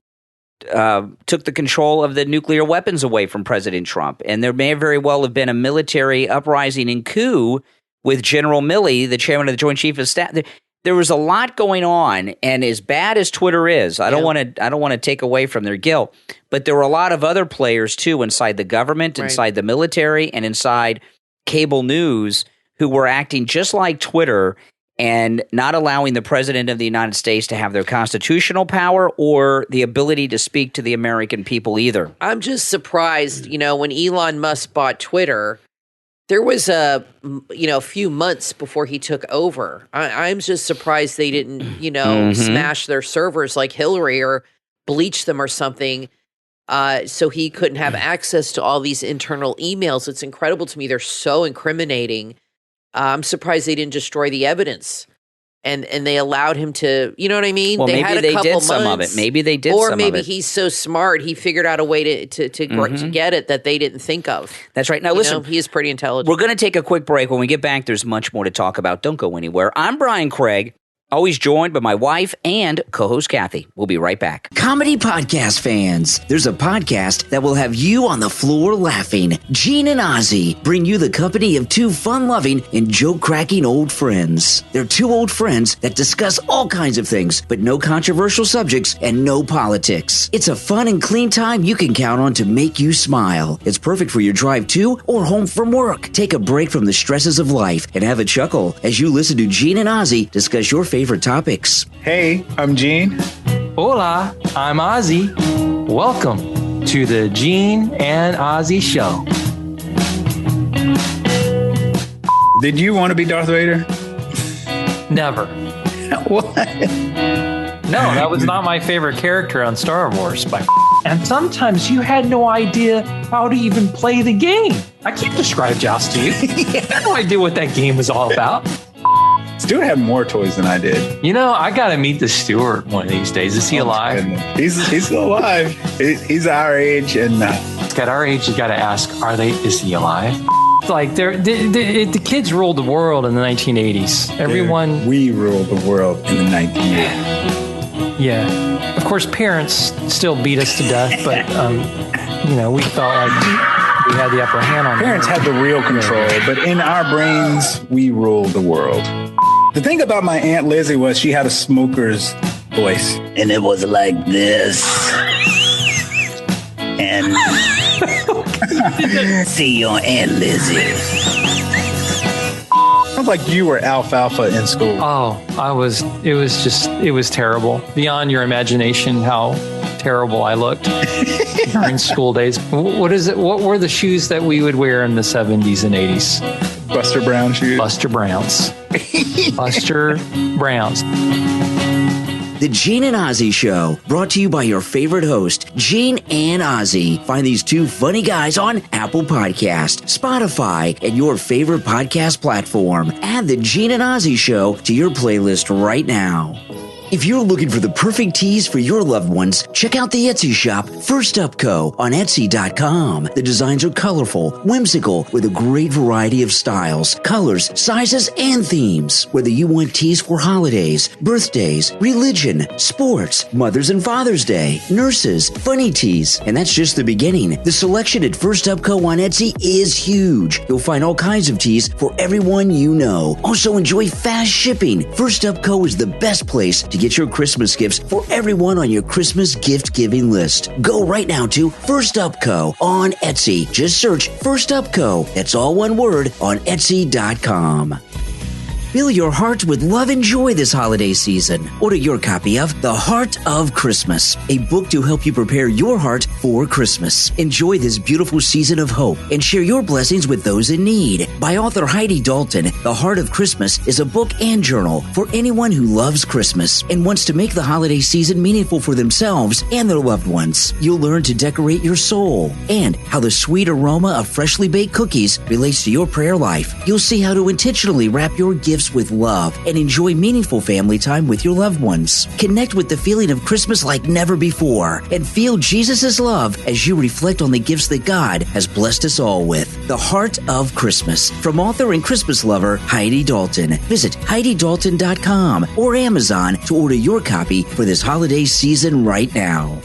took the control of the nuclear weapons away from President Trump. And there may very well have been a military uprising and coup with General Milley, the chairman of the Joint Chiefs of Staff. There was a lot going on, and as bad as Twitter is, I don't want to take away from their guilt, but there were a lot of other players too inside the government, inside the military, and inside cable news who were acting just like Twitter and not allowing the president of the United States to have their constitutional power or the ability to speak to the American people either. I'm just surprised, when Elon Musk bought Twitter, there was a few months before he took over. I'm just surprised they didn't, smash their servers like Hillary or bleach them or something so he couldn't have access to all these internal emails. It's incredible to me. They're so incriminating. I'm surprised they didn't destroy the evidence, and they allowed him to. You know what I mean? Well, they maybe they did some of it. Maybe they did, or maybe he's so smart he figured out a way to get it that they didn't think of. That's right. Now listen, he is pretty intelligent. We're going to take a quick break. When we get back, there's much more to talk about. Don't go anywhere. I'm Brian Craig. Always joined by my wife and co-host Kathy. We'll be right back. Comedy podcast fans, there's a podcast that will have you on the floor laughing. Gene and Ozzy bring you the company of two fun-loving and joke-cracking old friends. They're two old friends that discuss all kinds of things, but no controversial subjects and no politics. It's a fun and clean time you can count on to make you smile. It's perfect for your drive to or home from work. Take a break from the stresses of life and have a chuckle as you listen to Gene and Ozzy discuss your favorite topics. Hey, I'm Gene. Hola, I'm Ozzy. Welcome to the Gene and Ozzy Show. Did you want to be Darth Vader? Never. What? No, that was not my favorite character on Star Wars. And sometimes you had no idea how to even play the game. I can't describe Joust to you. I had no idea what that game was all about. Stuart had more toys than I did. I got to meet the Stuart one of these days. Is he alive? He's still alive. He's our age, and at our age, you got to ask: is he alive? Like the kids ruled the world in the 1980s. Everyone, we ruled the world in the 1980s. Yeah, of course, parents still beat us to death, but we felt like we had the upper hand on them. Parents had the real control, but in our brains, we ruled the world. The thing about my Aunt Lizzie was she had a smoker's voice. And it was like this. And see your Aunt Lizzie. Sounds like you were alfalfa in school. Oh, it was terrible. Beyond your imagination how terrible I looked during school days. What were the shoes that we would wear in the 70s and 80s? Buster Brown shoes. Buster Browns. Buster Browns. The Gene and Ozzy Show, brought to you by your favorite host, Gene and Ozzy. Find these two funny guys on Apple Podcast, Spotify, and your favorite podcast platform. Add The Gene and Ozzy Show to your playlist right now. If you're looking for the perfect tees for your loved ones, check out the Etsy shop, First Up Co. on Etsy.com. The designs are colorful, whimsical, with a great variety of styles, colors, sizes, and themes. Whether you want tees for holidays, birthdays, religion, sports, Mother's and Father's Day, nurses, funny tees, and that's just the beginning. The selection at First Up Co. on Etsy is huge. You'll find all kinds of tees for everyone you know. Also enjoy fast shipping. First Up Co. is the best place to get your Christmas gifts for everyone on your Christmas gift-giving list. Go right now to First Up Co. on Etsy. Just search First Up Co. That's all one word on Etsy.com. Fill your heart with love and joy this holiday season. Order your copy of The Heart of Christmas, a book to help you prepare your heart for Christmas. Enjoy this beautiful season of hope and share your blessings with those in need. By author Heidi Dalton, The Heart of Christmas is a book and journal for anyone who loves Christmas and wants to make the holiday season meaningful for themselves and their loved ones. You'll learn to decorate your soul and how the sweet aroma of freshly baked cookies relates to your prayer life. You'll see how to intentionally wrap your gifts with love and enjoy meaningful family time with your loved ones. Connect with the feeling of Christmas like never before and feel Jesus' love as you reflect on the gifts that God has blessed us all with. The Heart of Christmas, from author and Christmas lover Heidi Dalton. Visit HeidiDalton.com or Amazon to order your copy for this holiday season right now.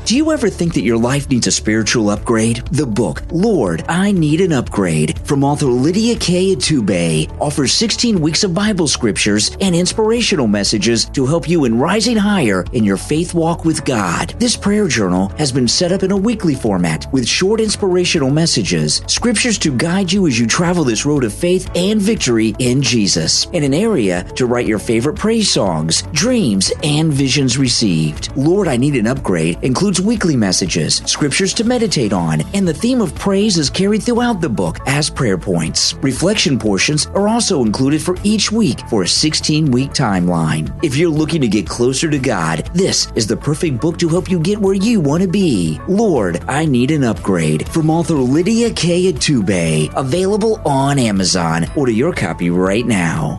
Do you ever think that your life needs a spiritual upgrade? The book, Lord, I Need an Upgrade, from author Lydia K. Atube, offers 16 weeks of Bible scriptures and inspirational messages to help you in rising higher in your faith walk with God. This prayer journal has been set up in a weekly format with short inspirational messages, scriptures to guide you as you travel this road of faith and victory in Jesus, and an area to write your favorite praise songs, dreams, and visions received. Lord, I Need an Upgrade includes weekly messages, scriptures to meditate on, and the theme of praise is carried throughout the book as prayer points. Reflection portions are also included for each week for a 16-week timeline. If you're looking to get closer to God, this is the perfect book to help you get where you want to be. Lord, I Need an Upgrade, from author Lydia K. Atube, available on Amazon. Order your copy right now.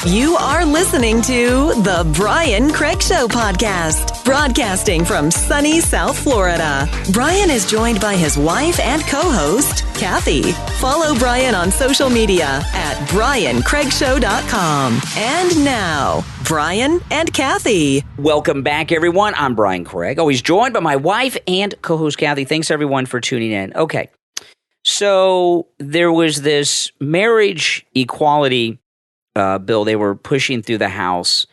You are listening to The Brian Craig Show podcast, broadcasting from sunny South Florida. Brian is joined by his wife and co-host, Kathy. Follow Brian on social media at BrianCraigShow.com. And now, Brian and Kathy. Welcome back, everyone. I'm Brian Craig, always joined by my wife and co-host, Kathy. Thanks, everyone, for tuning in. Okay, so there was this marriage equality bill they were pushing through the House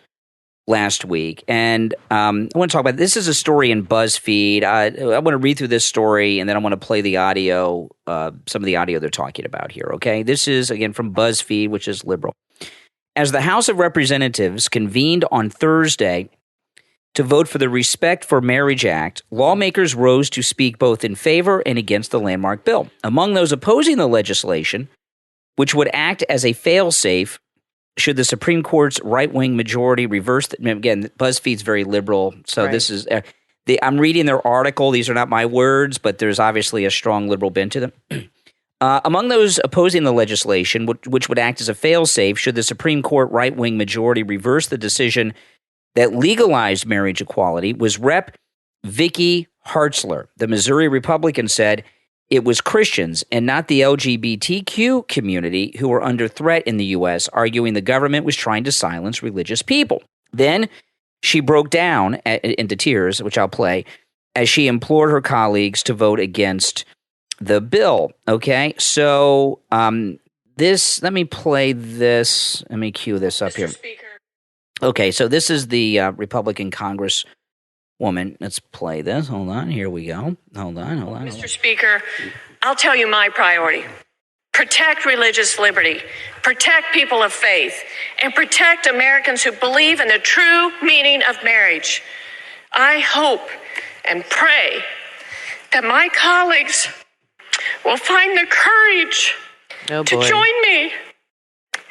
last week. And I want to talk about this. Is a story in BuzzFeed. I want to read through this story, and then I want to play the audio, some of the audio they're talking about here, okay? This is, again, from BuzzFeed, which is liberal. As the House of Representatives convened on Thursday to vote for the Respect for Marriage Act, lawmakers rose to speak both in favor and against the landmark bill. Among those opposing the legislation, which would act as a fail-safe should the Supreme Court's right-wing majority reverse again, BuzzFeed's very liberal, so right. This is I'm reading their article. These are not my words, but there's obviously a strong liberal bent to them. Among those opposing the legislation, which would act as a fail-safe should the Supreme Court right-wing majority reverse the decision that legalized marriage equality, was Rep. Vicky Hartzler. The Missouri Republican said it was Christians and not the LGBTQ community who were under threat in the U.S., arguing the government was trying to silence religious people. Then she broke down into tears, which I'll play, as she implored her colleagues to vote against the bill. Okay, so let me play this. Let me cue this up here. Speaker. Okay, so this is the Republican Congresswoman. Let's play this. Hold on. Here we go. Hold on. Mr. Speaker, I'll tell you my priority. Protect religious liberty, protect people of faith, and protect Americans who believe in the true meaning of marriage. I hope and pray that my colleagues will find the courage to join me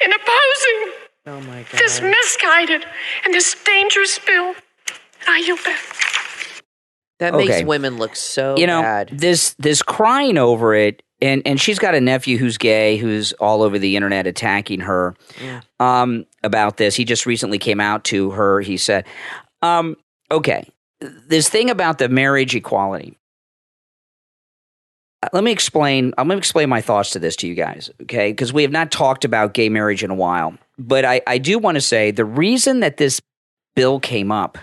in opposing Oh my God. this misguided and this dangerous bill. I yield back. That makes women look so bad. This crying over it, and she's got a nephew who's gay, who's all over the internet attacking her about this. He just recently came out to her. He said, okay, this thing about the marriage equality. I'm going to explain my thoughts to this to you guys, okay? Because we have not talked about gay marriage in a while. But I do want to say the reason that this bill came up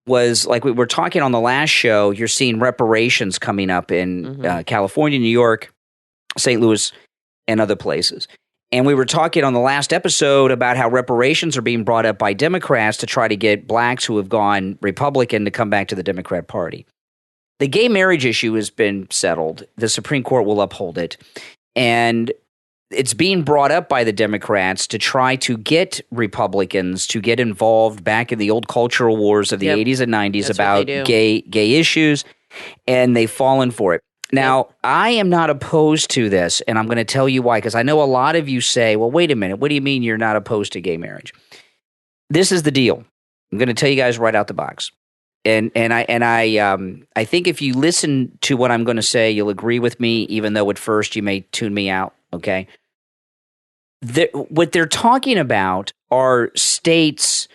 was, like we were talking on the last show, you're seeing reparations coming up in California, New York, St. Louis, and other places. And we were talking on the last episode about how reparations are being brought up by Democrats to try to get blacks who have gone Republican to come back to the Democrat Party. The gay marriage issue has been settled. The Supreme Court will uphold it. And it's being brought up by the Democrats to try to get Republicans to get involved back in the old cultural wars of the 80s and 90s about gay issues, and they've fallen for it. Now, I am not opposed to this, and I'm going to tell you why, because I know a lot of you say, well, wait a minute, what do you mean you're not opposed to gay marriage? This is the deal. I'm going to tell you guys right out the box. And I think if you listen to what I'm going to say, you'll agree with me, even though at first you may tune me out, okay? What they're talking about are states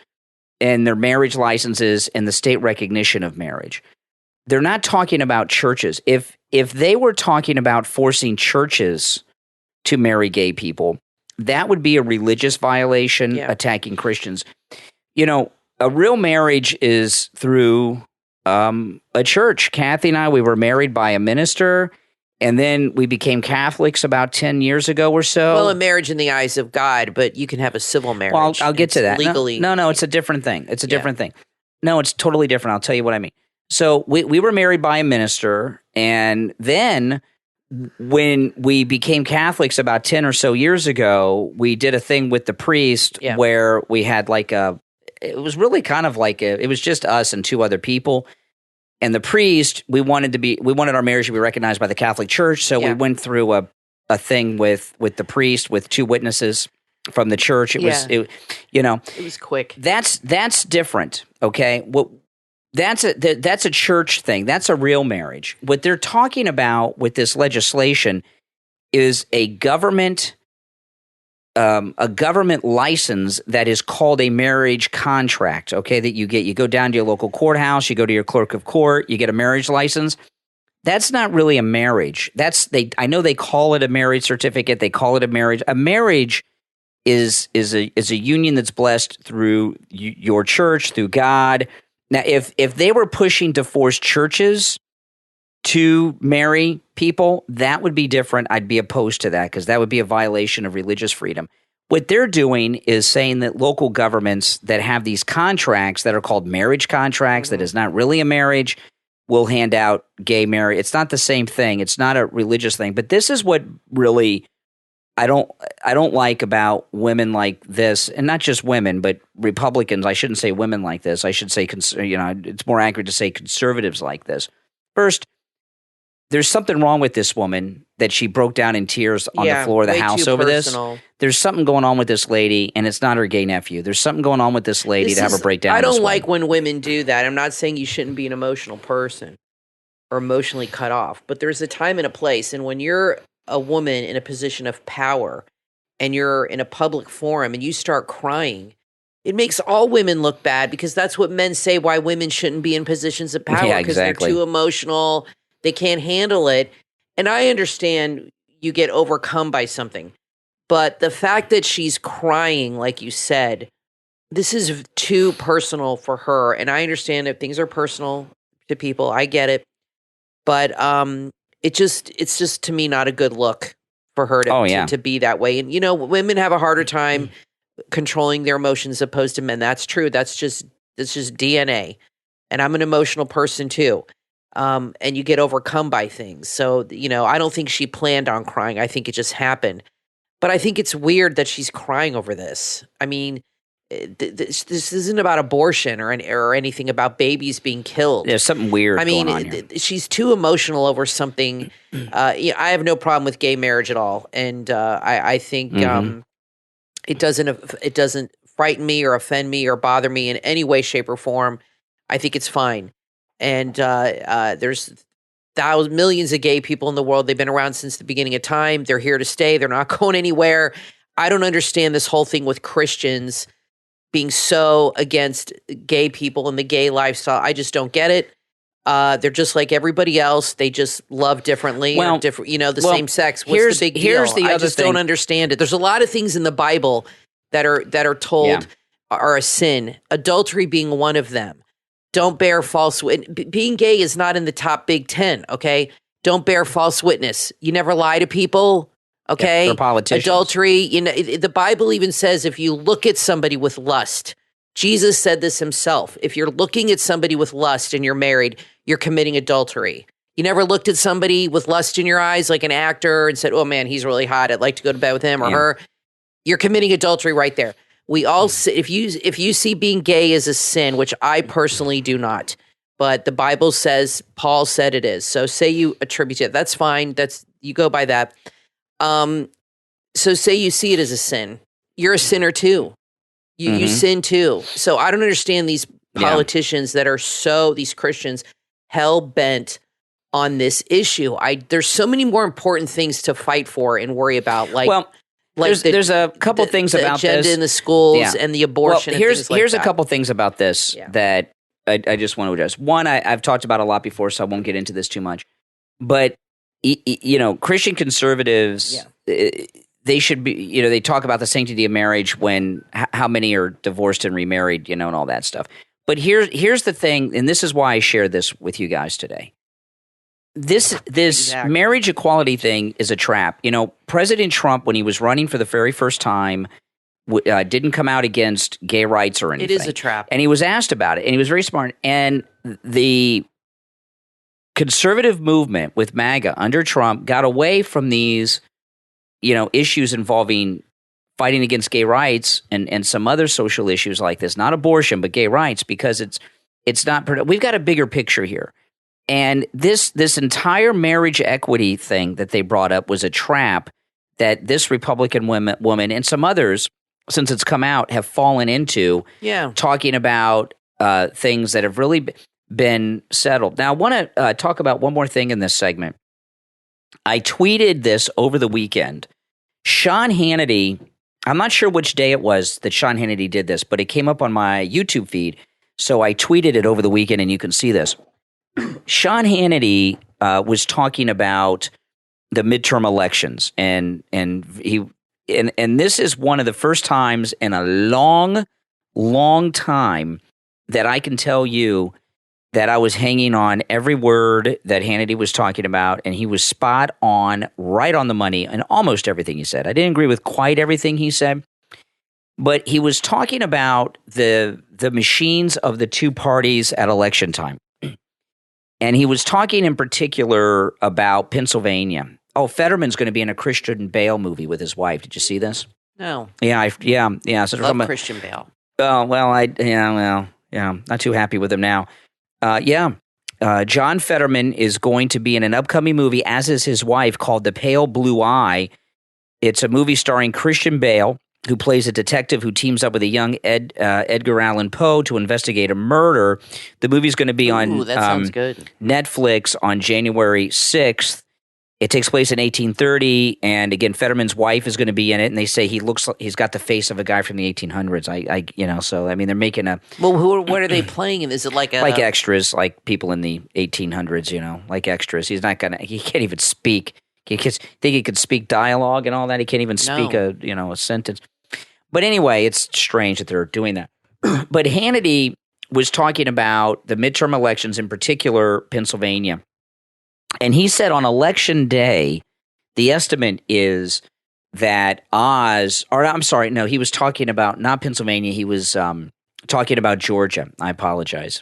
and their marriage licenses and the state recognition of marriage. They're not talking about churches. If they were talking about forcing churches to marry gay people, that would be a religious violation, attacking Christians. You know, a real marriage is through a church. Kathy and I, we were married by a minister, and then we became Catholics about 10 years ago or so. Well, a marriage in the eyes of God, but you can have a civil marriage. Well, I'll get to that. Legally. No, it's a different thing. It's a different thing. No, it's totally different. I'll tell you what I mean. So we were married by a minister, and then when we became Catholics about 10 or so years ago, we did a thing with the priest where we had it was really kind of like it was just us and two other people. And the priest, we wanted our marriage to be recognized by the Catholic Church. So we went through a thing with the priest, with two witnesses from the church. It was quick. That's different. Okay. That's a church thing. That's a real marriage. What they're talking about with this legislation is a government license that is called a marriage contract, okay, that you get. You go down to your local courthouse, you go to your clerk of court, you get a marriage license. That's not really a marriage. I know they call it a marriage certificate, they call it a marriage. A marriage is a union that's blessed through your church, through God. Now, if they were pushing to force churches to marry people, that would be different. I'd be opposed to that because that would be a violation of religious freedom. What they're doing is saying that local governments that have these contracts that are called marriage contracts, that is not really a marriage, will hand out gay marriage. It's not the same thing. It's not a religious thing. But this is what really I don't like about women like this, and not just women, but Republicans. I shouldn't say women like this. I should say, it's more accurate to say conservatives like this. First, there's something wrong with this woman that she broke down in tears on the floor of the house over this. There's something going on with this lady, and it's not her gay nephew. There's something going on with this lady to have her break down. I don't like when women do that. I'm not saying you shouldn't be an emotional person or emotionally cut off, but there's a time and a place. And when you're a woman in a position of power and you're in a public forum and you start crying, it makes all women look bad because that's what men say why women shouldn't be in positions of power because they're too emotional. They can't handle it. And I understand you get overcome by something. But the fact that she's crying, like you said, this is too personal for her. And I understand if things are personal to people, I get it. But it's just to me not a good look for her to be that way. And, women have a harder time controlling their emotions opposed to men. That's true. That's just DNA. And I'm an emotional person too. And you get overcome by things. So, I don't think she planned on crying. I think it just happened. But I think it's weird that she's crying over this. I mean, this isn't about abortion or anything about babies being killed. There's something weird going on here. She's too emotional over something. I have no problem with gay marriage at all. And I think It doesn't frighten me or offend me or bother me in any way, shape, or form. I think it's fine. And there's millions of gay people in the world. They've been around since the beginning of time. They're here to stay. They're not going anywhere. I don't understand this whole thing with Christians being so against gay people and the gay lifestyle. I just don't get it. They're just like everybody else. They just love differently. Well, different, same sex. What's the big deal? I just don't understand it. There's a lot of things in the Bible that are told are a sin. Adultery being one of them. Don't bear false witness. Being gay is not in the top big 10, okay? Don't bear false witness. You never lie to people, okay? For politicians. Adultery, the Bible even says if you look at somebody with lust, Jesus said this himself. If you're looking at somebody with lust and you're married, you're committing adultery. You never looked at somebody with lust in your eyes like an actor and said, oh man, he's really hot. I'd like to go to bed with him or her. You're committing adultery right there. We all, if you see being gay as a sin, which I personally do not, but the Bible says, Paul said it is. So say you attribute it, that's fine. You go by that. So say you see it as a sin. You're a sinner too. You sin too. So I don't understand these politicians that are these Christians hell bent on this issue. There's so many more important things to fight for and worry about. There's a couple things about this. The agenda in the schools and the abortion. Well, here's a couple things about this that I just want to address. One, I've talked about a lot before, so I won't get into this too much. But Christian conservatives, they should be. They talk about the sanctity of marriage when how many are divorced and remarried, and all that stuff. But here's the thing, and this is why I share this with you guys today. This marriage equality thing is a trap. President Trump, when he was running for the very first time, didn't come out against gay rights or anything. It is a trap. And he was asked about it, and he was very smart. And the conservative movement with MAGA under Trump got away from these, issues involving fighting against gay rights and some other social issues like this, not abortion, but gay rights, because it's not. We've got a bigger picture here. And this entire marriage equity thing that they brought up was a trap that this Republican woman and some others, since it's come out, have fallen into, talking about things that have really been settled. Now, I want to talk about one more thing in this segment. I tweeted this over the weekend. Sean Hannity, I'm not sure which day it was that Sean Hannity did this, but it came up on my YouTube feed. So I tweeted it over the weekend, and you can see this. Sean Hannity was talking about the midterm elections, and this is one of the first times in a long, long time that I can tell you that I was hanging on every word that Hannity was talking about, and he was spot on, right on the money, and almost everything he said. I didn't agree with quite everything he said, but he was talking about the machines of the two parties at election time. And he was talking in particular about Pennsylvania. Oh, Fetterman's going to be in a Christian Bale movie with his wife. Did you see this? No. Yeah. So love Christian Bale. Oh, well, not too happy with him now. John Fetterman is going to be in an upcoming movie, as is his wife, called The Pale Blue Eye. It's a movie starring Christian Bale, who plays a detective who teams up with a young Edgar Allan Poe to investigate a murder. The movie's going to be on sounds good. Netflix on January 6th. It takes place in 1830, and again, Fetterman's wife is going to be in it, and they say he's got the face of a guy from the 1800s. So I mean, they're making a. Well, what are they playing? Is it like extras, like people in the 1800s? Like extras. He can't even speak. Think he could speak dialogue and all that. He can't even speak a sentence. But anyway, it's strange that they're doing that. But Hannity was talking about the midterm elections, in particular Pennsylvania. And he said on election day, the estimate is that he was talking about not Pennsylvania. He was talking about Georgia. I apologize.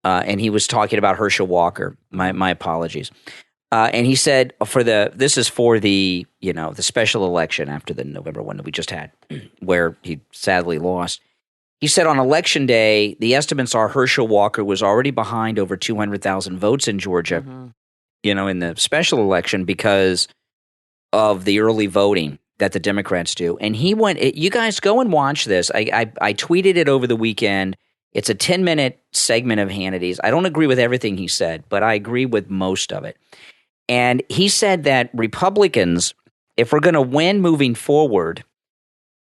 And he was talking about Herschel Walker. My apologies. And he said this is for the special election after the November one that we just had, where he sadly lost. He said on election day, the estimates are Herschel Walker was already behind over 200,000 votes in Georgia, in the special election because of the early voting. that the Democrats do. And he went, you guys go and watch this. I tweeted it over the weekend. It's a 10-minute segment of Hannity's. I don't agree with everything he said, but I agree with most of it. And he said that Republicans, if we're going to win moving forward,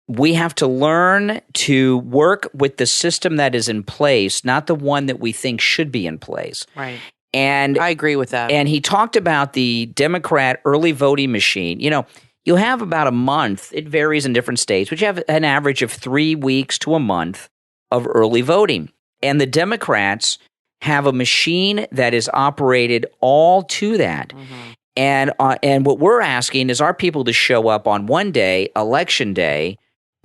we have to learn to work with the system that is in place, not the one that we think should be in place. Right. And I agree with that. And he talked about the Democrat early voting machine. You know, you have about a month. It varies in different states, but you have an average of 3 weeks to a month of early voting. And the Democrats have a machine that is operated all to that. Mm-hmm. And what we're asking is our people to show up on one day, election day,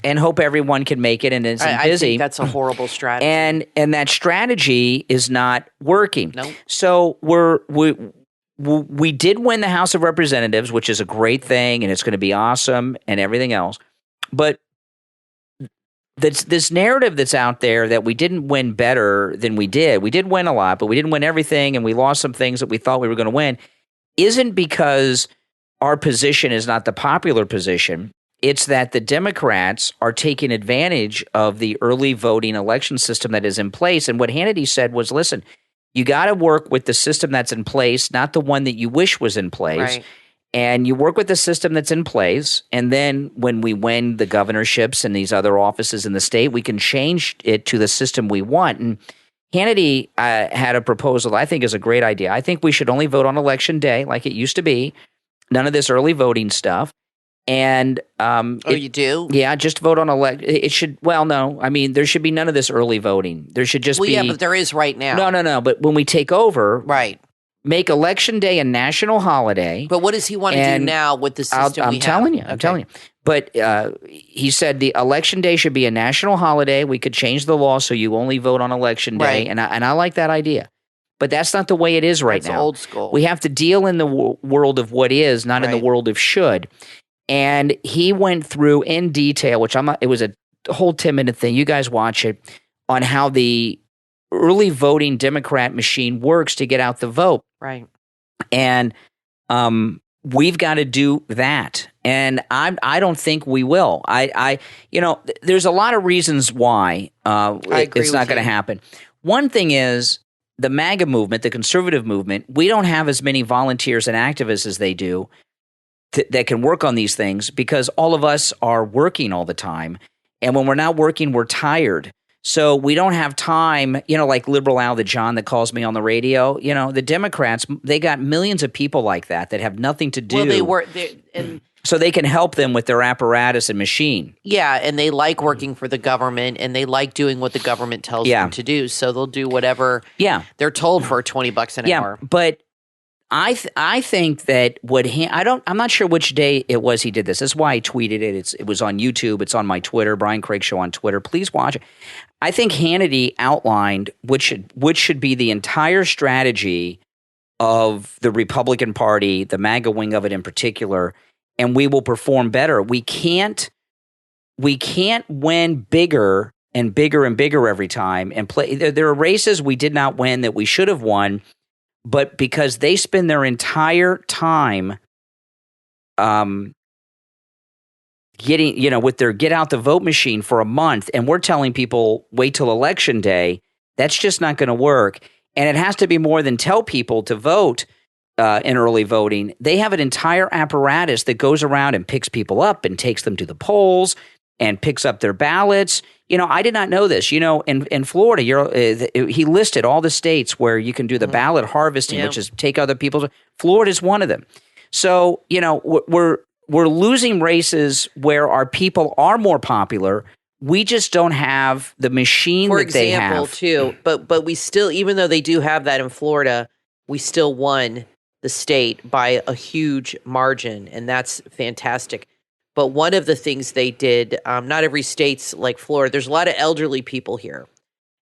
and hope everyone can make it and isn't busy. I think that's a horrible strategy. And that strategy is not working. Nope. So we did win the House of Representatives, which is a great thing, and it's going to be awesome and everything else. But this narrative that's out there that we didn't win better than we did win a lot, but we didn't win everything, and we lost some things that we thought we were going to win, isn't because our position is not the popular position. It's that the Democrats are taking advantage of the early voting election system that is in place. And what Hannity said was, listen, you got to work with the system that's in place, not the one that you wish was in place. Right. And you work with the system that's in place. And then when we win the governorships and these other offices in the state, we can change it to the system we want. And Hannity had a proposal I think is a great idea. I think we should only vote on election day like it used to be. None of this early voting stuff. And you do? Yeah, just vote on it should. Well, no, I mean there should be none of this early voting. There should just be. Yeah, but there is right now. No. But when we take over, right, make election day a national holiday. But what does he want to do now with the system? I'm telling you. But he said the election day should be a national holiday. We could change the law so you only vote on election day, right. and I like that idea. But that's not the way it is right now. That's old school. We have to deal in the world of what is, not in the world of should. And he went through in detail, it was a whole 10-minute thing. You guys watch it, on how the early voting Democrat machine works to get out the vote. Right. And we've got to do that. And I don't think we will. There's a lot of reasons why it's not going to happen. One thing is the MAGA movement, the conservative movement, we don't have as many volunteers and activists as they do that can work on these things because all of us are working all the time. And when we're not working, we're tired. So we don't have time, like liberal Al the John that calls me on the radio. The Democrats, they got millions of people like that have nothing to do. Well, so they can help them with their apparatus and machine. Yeah, and they like working for the government, and they like doing what the government tells them to do. So they'll do whatever they're told for $20 an hour. But I think that I'm not sure which day it was he did this. That's why I tweeted it. It was on YouTube. It's on my Twitter, Brian Craig Show on Twitter. Please watch it. I think Hannity outlined which should be the entire strategy of the Republican Party, the MAGA wing of it in particular, and we will perform better. We can't win bigger and bigger and bigger every time and play. There are races we did not win that we should have won. But because they spend their entire time getting, with their get out the vote machine for a month, and we're telling people wait till election day, that's just not going to work. And it has to be more than tell people to vote in early voting. They have an entire apparatus that goes around and picks people up and takes them to the polls and picks up their ballots. I did not know this. In Florida, he listed all the states where you can do the ballot harvesting, which is take other people's. Florida is one of them. So, we're losing races where our people are more popular. We just don't have the machine that they have. For example, too, but we still, even though they do have that in Florida, we still won the state by a huge margin, and that's fantastic. But one of the things they did, not every state's like Florida. There's a lot of elderly people here.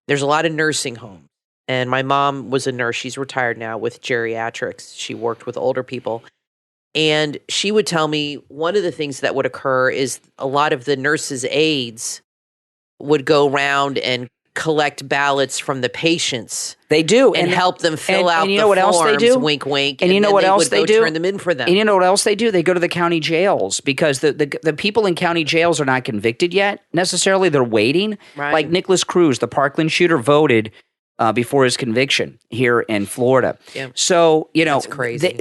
There's a lot of nursing homes. And my mom was a nurse. She's retired now with geriatrics. She worked with older people. And she would tell me one of the things that would occur is a lot of the nurses' aides would go around and collect ballots from the patients. They do. And help them fill out and you the know what forms, else they do? wink, wink. And you know what else they do? Turn them in for them. And you know what else they do? They go to the county jails because the people in county jails are not convicted yet necessarily. They're waiting. Right. Like Nicholas Cruz, the Parkland shooter, voted before his conviction here in Florida. Yeah. So, you know, that's crazy.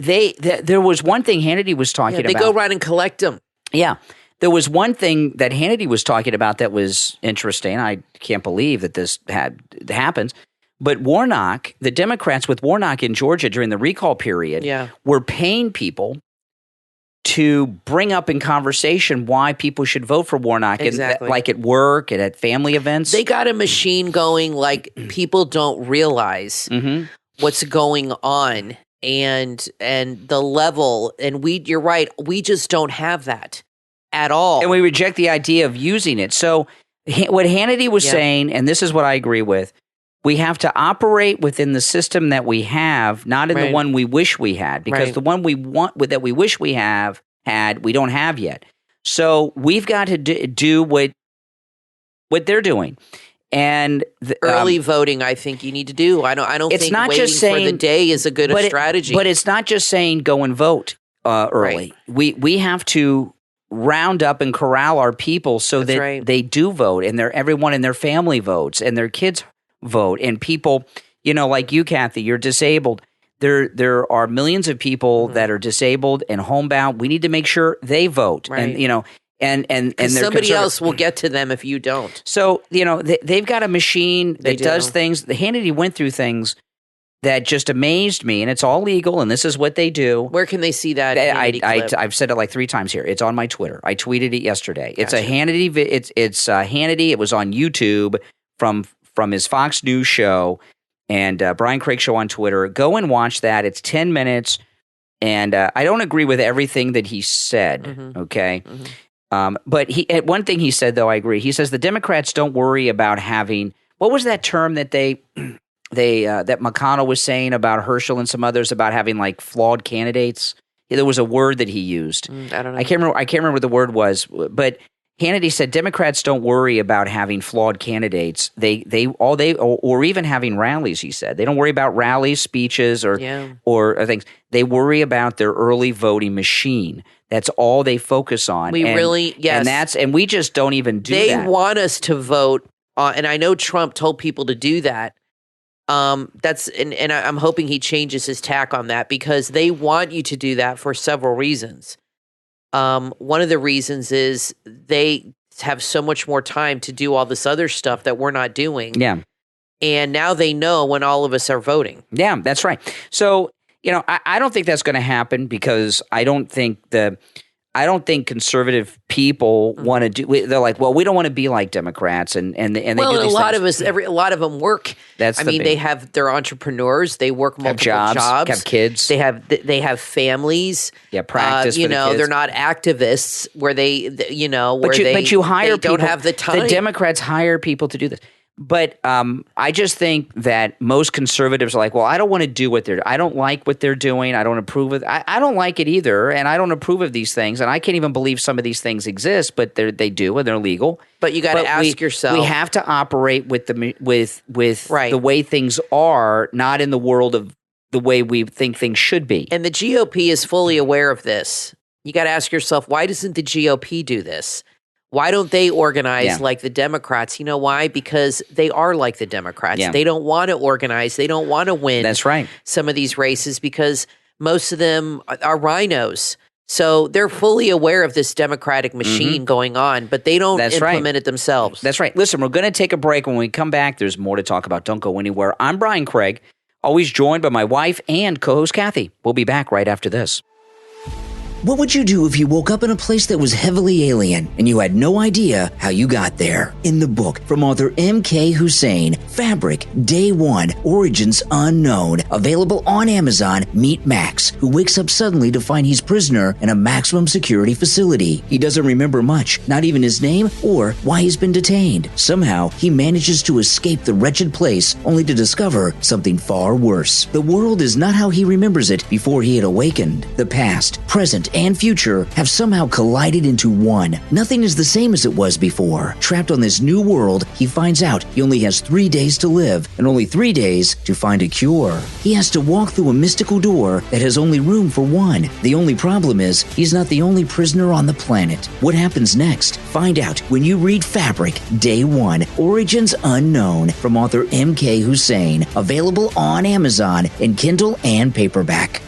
There was one thing Hannity was talking about. They go right and collect them. Yeah. There was one thing that Hannity was talking about that was interesting. I can't believe that this happens. But Warnock, the Democrats with Warnock in Georgia during the recall period were paying people to bring up in conversation why people should vote for Warnock, exactly. like at work and at family events. They got a machine going like people don't realize what's going on and the level. And you're right, we just don't have that at all. And we reject the idea of using it. So what Hannity was saying, and this is what I agree with, we have to operate within the system that we have, not in the one we wish we had, because the one we want that we wish we had, we don't have yet. So we've got to do what they're doing. And early voting, I think you need to do. I don't it's think not waiting just saying, for the day is a good strategy. But it's not just saying go and vote early. We have to round up and corral our people so that they do vote, and everyone in their family votes, and their kids vote, and people, you know, like you, Kathy, you're disabled. There are millions of people that are disabled and homebound. We need to make sure they vote, and you know, and somebody else will get to them if you don't. So you know they've got a machine that does things. The Hannity went through things that just amazed me, and it's all legal, and this is what they do. Where can they see that? I've said it like 3 times here. It's on my Twitter. I tweeted it yesterday. Gotcha. It's a Hannity. It's Hannity. It was on YouTube from his Fox News show and Brian Craig show on Twitter. Go and watch that. It's 10 minutes, and I don't agree with everything that he said. Okay. But one thing he said, though, I agree. He says the Democrats don't worry about having, what was that term that that McConnell was saying about Herschel and some others about having like flawed candidates? There was a word that he used. I don't know. I can't remember what the word was, but Hannity said Democrats don't worry about having flawed candidates. Or even having rallies. He said they don't worry about rallies, speeches, or things. They worry about their early voting machine. That's all they focus on. And we just don't even do that. They want us to vote, and I know Trump told people to do that. And I'm hoping he changes his tack on that because they want you to do that for several reasons. One of the reasons is they have so much more time to do all this other stuff that we're not doing. Yeah. And now they know when all of us are voting. Yeah, that's right. So, you know, I don't think that's going to happen because I don't think conservative people want to do. They're like, well, we don't want to be like Democrats, and they do these a lot of them work. They're entrepreneurs. They work multiple jobs. Have kids. They have families. Yeah, practice. You know, they're not activists where they but you hire people. Don't have the time. The Democrats hire people to do this. But I just think that most conservatives are like, well, I don't want to do I don't like what they're doing. I don't approve of I don't like it either, and I don't approve of these things, and I can't even believe some of these things exist, but they do, and they're legal. But you got to ask yourself. We have to operate with the way things are, not in the world of the way we think things should be. And the GOP is fully aware of this. You got to ask yourself, why doesn't the GOP do this? Why don't they organize like the Democrats? You know why? Because they are like the Democrats. Yeah. They don't want to organize. They don't want to win. That's right. Some of these races because most of them are rhinos. So they're fully aware of this Democratic machine going on, but they don't implement it themselves. That's right. Listen, we're going to take a break. When we come back, there's more to talk about. Don't go anywhere. I'm Brian Craig, always joined by my wife and co-host Kathy. We'll be back right after this. What would you do if you woke up in a place that was heavily alien and you had no idea how you got there? In the book from author M.K. Hussein, Fabric, Day 1, Origins Unknown, available on Amazon, meet Max, who wakes up suddenly to find he's prisoner in a maximum security facility. He doesn't remember much, not even his name or why he's been detained. Somehow, he manages to escape the wretched place only to discover something far worse. The world is not how he remembers it before he had awakened. The past, present, and future have somehow collided into one. Nothing is the same as it was before. Trapped on this new world, he finds out he only has 3 days to live and only 3 days to find a cure. He has to walk through a mystical door that has only room for one. The only problem is he's not the only prisoner on the planet. What happens next? Find out when you read Fabric, Day 1, Origins Unknown from author M.K. Hussein, available on Amazon in Kindle and paperback.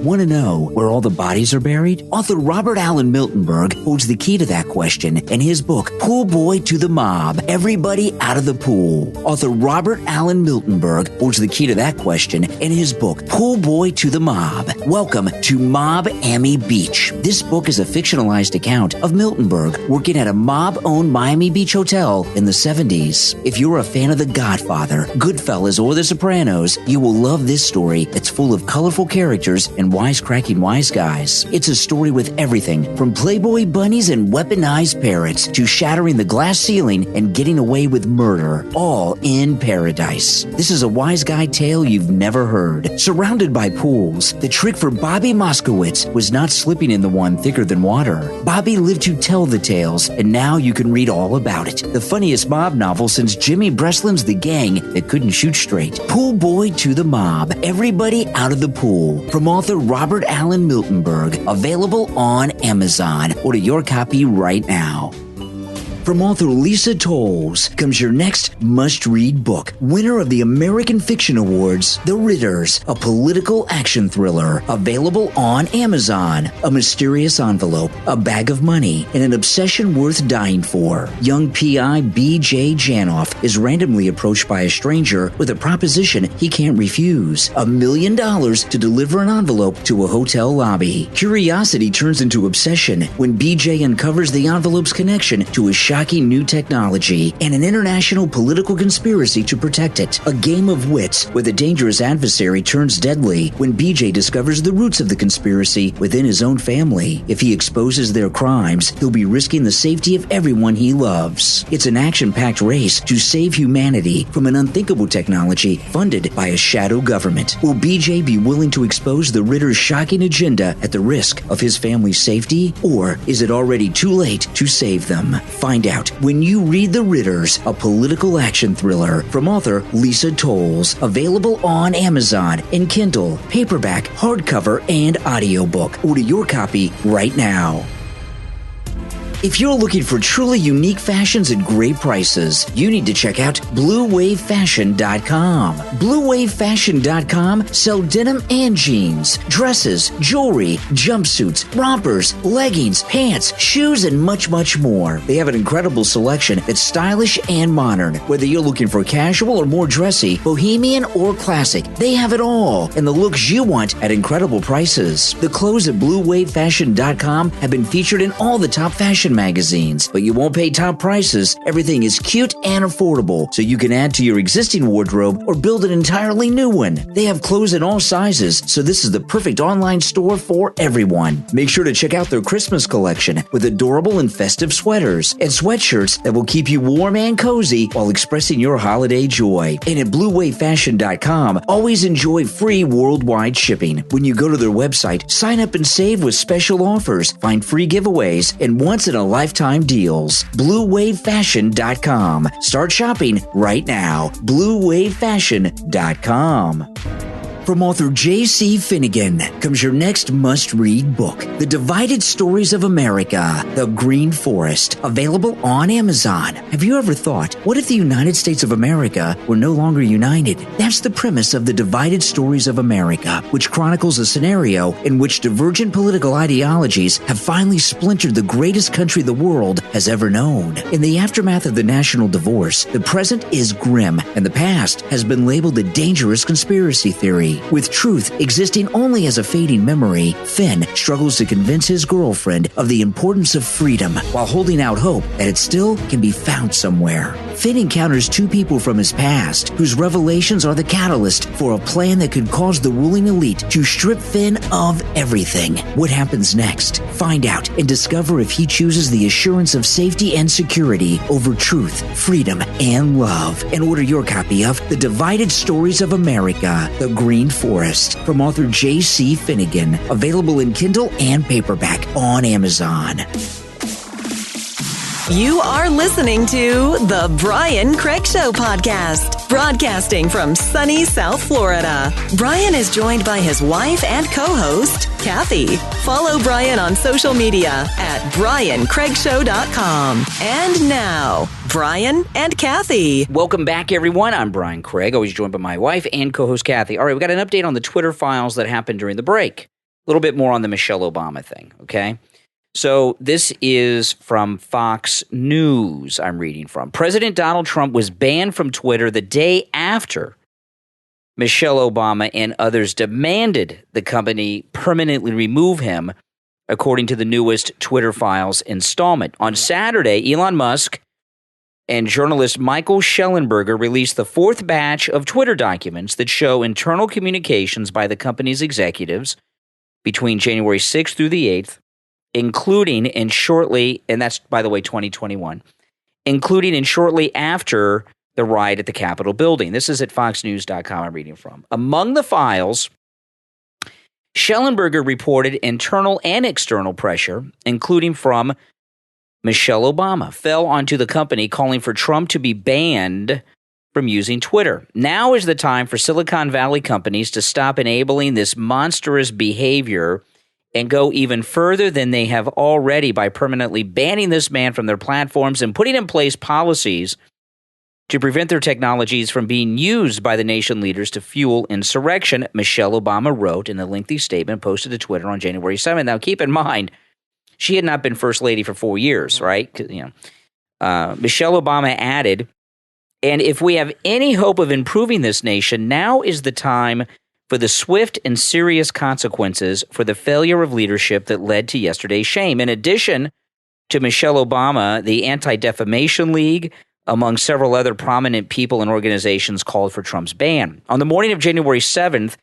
Want to know where all the bodies are buried? Author Robert Allen Miltenberg holds the key to that question in his book, Pool Boy to the Mob, Everybody Out of the Pool. Author Robert Allen Miltenberg holds the key to that question in his book, Pool Boy to the Mob. Welcome to Mob-Ammy Beach. This book is a fictionalized account of Miltenberg working at a mob-owned Miami Beach hotel in the 70s. If you're a fan of The Godfather, Goodfellas, or The Sopranos, you will love this story that's full of colorful characters and wisecracking wise guys. It's a story with everything from Playboy bunnies and weaponized parrots to shattering the glass ceiling and getting away with murder, all in paradise. This is a wise guy tale you've never heard. Surrounded by pools, the trick for Bobby Moskowitz was not slipping in the one thicker than water. Bobby lived to tell the tales, and now you can read all about it. The funniest mob novel since Jimmy Breslin's The Gang That Couldn't Shoot Straight. Pool Boy to the Mob, Everybody Out of the Pool, from author Robert Allen Miltenberg, available on Amazon. Order your copy right now. From author Lisa Tolles comes your next must-read book. Winner of the American Fiction Awards, The Ridders, a political action thriller, available on Amazon. A mysterious envelope, a bag of money, and an obsession worth dying for. Young P.I. B.J. Janoff is randomly approached by a stranger with a proposition he can't refuse. $1 million to deliver an envelope to a hotel lobby. Curiosity turns into obsession when B.J. uncovers the envelope's connection to a shocking new technology and an international political conspiracy to protect it. A game of wits with a dangerous adversary turns deadly when BJ discovers the roots of the conspiracy within his own family. If he exposes their crimes, he'll be risking the safety of everyone he loves. It's an action-packed race to save humanity from an unthinkable technology funded by a shadow government. Will BJ be willing to expose the Ritter's shocking agenda at the risk of his family's safety? Or is it already too late to save them? Find out when you read The Ridders, a political action thriller from author Lisa Tolles, available on Amazon in Kindle, paperback, hardcover, and audiobook. Order your copy right now. If you're looking for truly unique fashions at great prices, you need to check out BlueWaveFashion.com. BlueWaveFashion.com sell denim and jeans, dresses, jewelry, jumpsuits, rompers, leggings, pants, shoes, and much, much more. They have an incredible selection that's stylish and modern. Whether you're looking for casual or more dressy, bohemian or classic, they have it all, and the looks you want at incredible prices. The clothes at BlueWaveFashion.com have been featured in all the top fashion magazines, but you won't pay top prices. Everything is cute and affordable, so you can add to your existing wardrobe or build an entirely new one. They have clothes in all sizes, so this is the perfect online store for everyone. Make sure to check out their Christmas collection with adorable and festive sweaters and sweatshirts that will keep you warm and cozy while expressing your holiday joy. And at BlueWaveFashion.com, always enjoy free worldwide shipping. When you go to their website, sign up and save with special offers, find free giveaways, and once in a lifetime deals. BlueWaveFashion.com. Start shopping right now. BlueWaveFashion.com. From author J.C. Finnegan comes your next must-read book, The Divided Stories of America, The Green Forest, available on Amazon. Have you ever thought, what if the United States of America were no longer united? That's the premise of The Divided Stories of America, which chronicles a scenario in which divergent political ideologies have finally splintered the greatest country the world has ever known. In the aftermath of the national divorce, the present is grim, and the past has been labeled a dangerous conspiracy theory. With truth existing only as a fading memory, Finn struggles to convince his girlfriend of the importance of freedom while holding out hope that it still can be found somewhere. Finn encounters two people from his past whose revelations are the catalyst for a plan that could cause the ruling elite to strip Finn of everything. What happens next? Find out and discover if he chooses the assurance of safety and security over truth, freedom, and love. And order your copy of The Divided Stories of America, The Green Forest, from author J.C. Finnegan. Available in Kindle and paperback on Amazon. You are listening to The Brian Craig Show podcast, broadcasting from sunny South Florida. Brian is joined by his wife and co-host, Kathy. Follow Brian on social media at BrianCraigShow.com. And now, Brian and Kathy. Welcome back, everyone. I'm Brian Craig, always joined by my wife and co-host Kathy. All right, we got an update on the Twitter files that happened during the break. A little bit more on the Michelle Obama thing, okay? So this is from Fox News I'm reading from. President Donald Trump was banned from Twitter the day after Michelle Obama and others demanded the company permanently remove him, according to the newest Twitter files installment. On Saturday, Elon Musk and journalist Michael Schellenberger released the fourth batch of Twitter documents that show internal communications by the company's executives between January 6th through the 8th, including and shortly, and that's, by the way, 2021, including and shortly after the riot at the Capitol building. This is at foxnews.com I'm reading from. Among the files, Schellenberger reported internal and external pressure, including from Michelle Obama, fell onto the company calling for Trump to be banned from using Twitter. Now is the time for Silicon Valley companies to stop enabling this monstrous behavior and go even further than they have already by permanently banning this man from their platforms and putting in place policies to prevent their technologies from being used by the nation leaders to fuel insurrection, Michelle Obama wrote in a lengthy statement posted to Twitter on January 7th. Now, keep in mind, she had not been first lady for 4 years, right? Michelle Obama added, and if we have any hope of improving this nation, now is the time for the swift and serious consequences for the failure of leadership that led to yesterday's shame. In addition to Michelle Obama, the Anti-Defamation League, among several other prominent people and organizations, called for Trump's ban. On the morning of January 7th,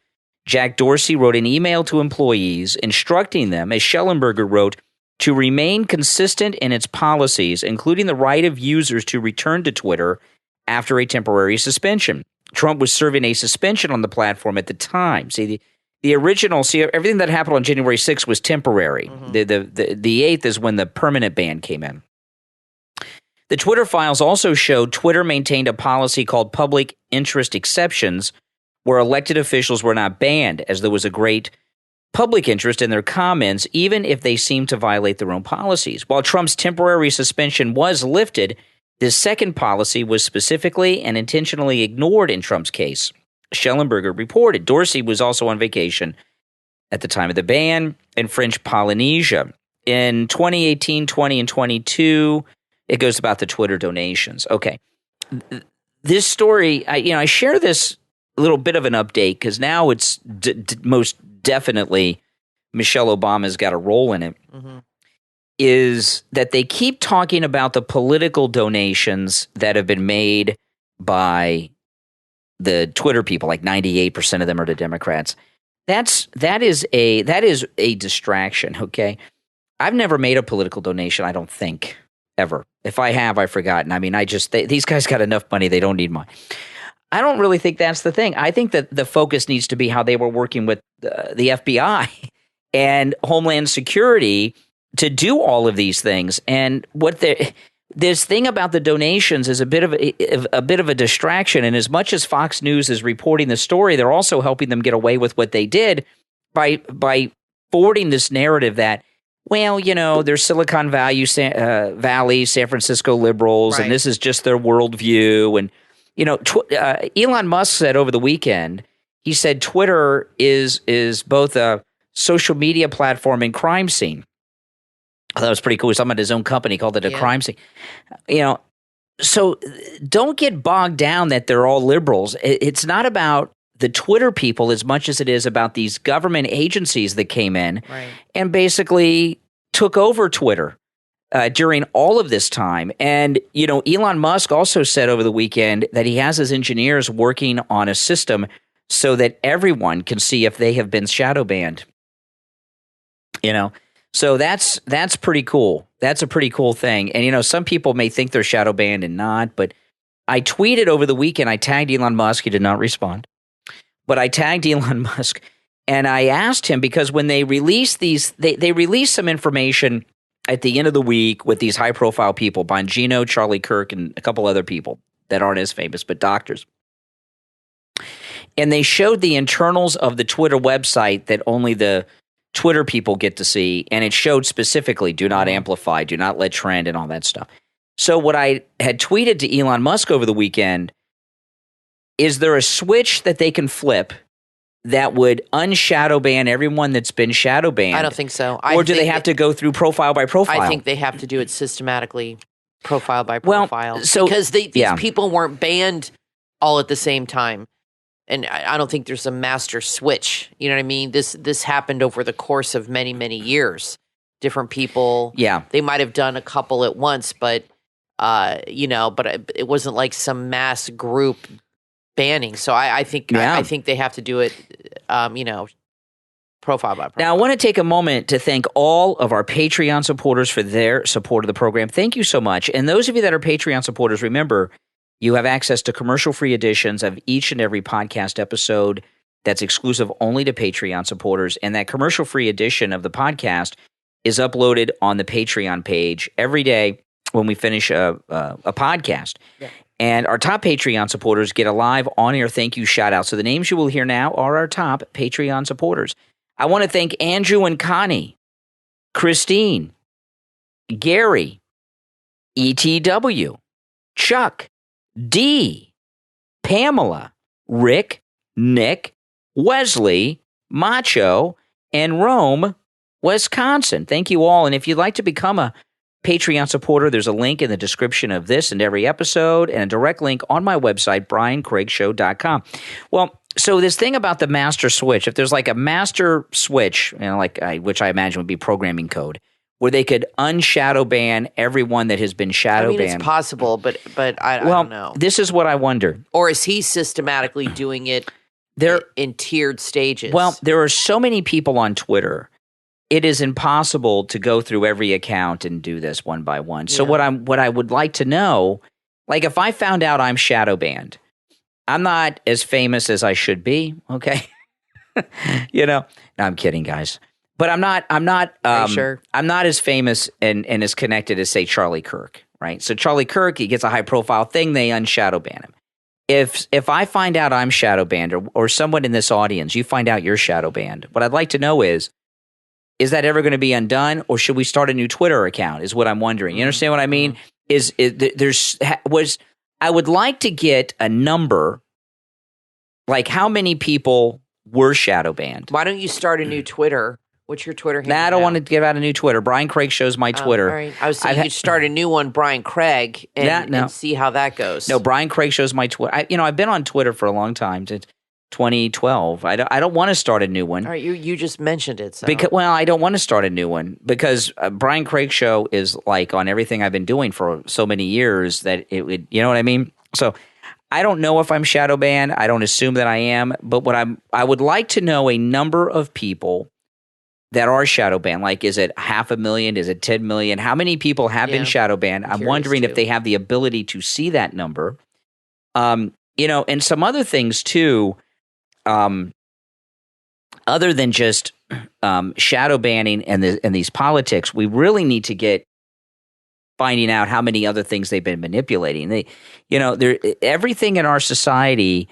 Jack Dorsey wrote an email to employees instructing them, as Schellenberger wrote, to remain consistent in its policies, including the right of users to return to Twitter after a temporary suspension. Trump was serving a suspension on the platform at the time. See, the original, everything that happened on January 6th was temporary. Mm-hmm. The 8th is when the permanent ban came in. The Twitter files also showed Twitter maintained a policy called public interest exceptions, where elected officials were not banned, as there was a great public interest in their comments, even if they seemed to violate their own policies. While Trump's temporary suspension was lifted, this second policy was specifically and intentionally ignored in Trump's case, Schellenberger reported. Dorsey was also on vacation at the time of the ban in French Polynesia. In 2018, 20, and 22, it goes about the Twitter donations. Okay. This story, I share this little bit of an update because now it's most definitely Michelle Obama's got a role in it. Mm-hmm. Is that they keep talking about the political donations that have been made by the Twitter people, like 98% of them are to Democrats. That is a distraction, okay? I've never made a political donation, I don't think, ever. If I have, I've forgotten. I mean, these guys got enough money, they don't need mine. I don't really think that's the thing. I think that the focus needs to be how they were working with the FBI and Homeland Security to do all of these things. And this thing about the donations is a bit of a distraction. And as much as Fox News is reporting the story, they're also helping them get away with what they did by forwarding this narrative that, well, there's Silicon Valley, San Francisco liberals, right, and this is just their worldview. And Elon Musk said over the weekend, he said Twitter is both a social media platform and crime scene. I thought it was pretty cool. He's talking about his own company, called it a crime scene. So don't get bogged down that they're all liberals. It's not about the Twitter people as much as it is about these government agencies that came in and basically took over Twitter. during all of this time. And, Elon Musk also said over the weekend that he has his engineers working on a system so that everyone can see if they have been shadow banned. So that's pretty cool. That's a pretty cool thing. And, some people may think they're shadow banned and not, but I tweeted over the weekend, I tagged Elon Musk. He did not respond. But I tagged Elon Musk and I asked him, because when they release they release some information at the end of the week with these high-profile people, Bongino, Charlie Kirk, and a couple other people that aren't as famous, but doctors. And they showed the internals of the Twitter website that only the Twitter people get to see, and it showed specifically, do not amplify, do not let trend, and all that stuff. So what I had tweeted to Elon Musk over the weekend, is there a switch that they can flip that would unshadow ban everyone that's been shadow banned? I don't think so. Or do they have to go through profile by profile? I think they have to do it systematically, profile by profile. Well, so, because these people weren't banned all at the same time. And I don't think there's a master switch. You know what I mean? This happened over the course of many, many years. Different people. Yeah. They might have done a couple at once, but, but it wasn't like some mass group banning. So I think they have to do it, profile by profile. Now, I want to take a moment to thank all of our Patreon supporters for their support of the program. Thank you so much. And those of you that are Patreon supporters, remember, you have access to commercial-free editions of each and every podcast episode that's exclusive only to Patreon supporters. And that commercial-free edition of the podcast is uploaded on the Patreon page every day when we finish a podcast. Yeah. And our top Patreon supporters get a live on-air thank you shout-out. So the names you will hear now are our top Patreon supporters. I want to thank Andrew and Connie, Christine, Gary, ETW, Chuck, D, Pamela, Rick, Nick, Wesley, Macho, and Rome, Wisconsin. Thank you all. And if you'd like to become a Patreon supporter, there's a link in the description of this and every episode, and a direct link on my website, briancraigshow.com. Well, so this thing about the master switch, if there's like a master switch, which I imagine would be programming code, where they could unshadow ban everyone that has been shadow banned. It's possible, but I don't know. This is what I wonder. Or is he systematically doing it in tiered stages? Well, there are so many people on Twitter. It is impossible to go through every account and do this one by one. So what I would like to know, like if I found out I'm shadow banned, I'm not as famous as I should be, okay? No, I'm kidding, guys. But I'm not sure? I'm not as famous and as connected as, say, Charlie Kirk, right? So Charlie Kirk, he gets a high profile thing, they unshadow ban him. If I find out I'm shadow banned, or someone in this audience, you find out you're shadow banned, what I'd like to know is that ever going to be undone, or should we start a new Twitter account, is what I'm wondering. You understand what I mean? I would like to get a number, like how many people were shadow banned. Why don't you start a new Twitter? What's your Twitter handle? I don't want to give out a new Twitter. Brian Craig Show's my Twitter. All right. I was saying you'd start a new one, Brian Craig, and see how that goes. No, Brian Craig Show's my Twitter. I've been on Twitter for a long time, to 2012. I don't want to start a new one. All right, you just mentioned it. So. I don't want to start a new one because Brian Craig Show is like on everything I've been doing for so many years that it would, you know what I mean? So I don't know if I'm shadow banned. I don't assume that I am, but I would like to know a number of people that are shadow banned. Like, is it 500,000? Is it 10 million? How many people have been shadow banned? I'm wondering if they have the ability to see that number. And some other things too, other than just shadow banning and these politics, we really need to get finding out how many other things they've been manipulating. Everything in our society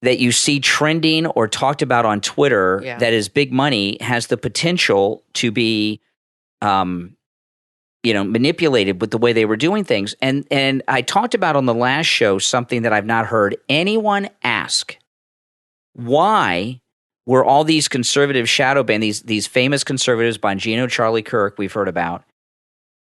that you see trending or talked about on Twitter that is big money has the potential to be, manipulated with the way they were doing things. And I talked about on the last show something that I've not heard anyone ask. Why were all these conservative shadow banned, these famous conservatives, Bongino, Charlie Kirk, we've heard about,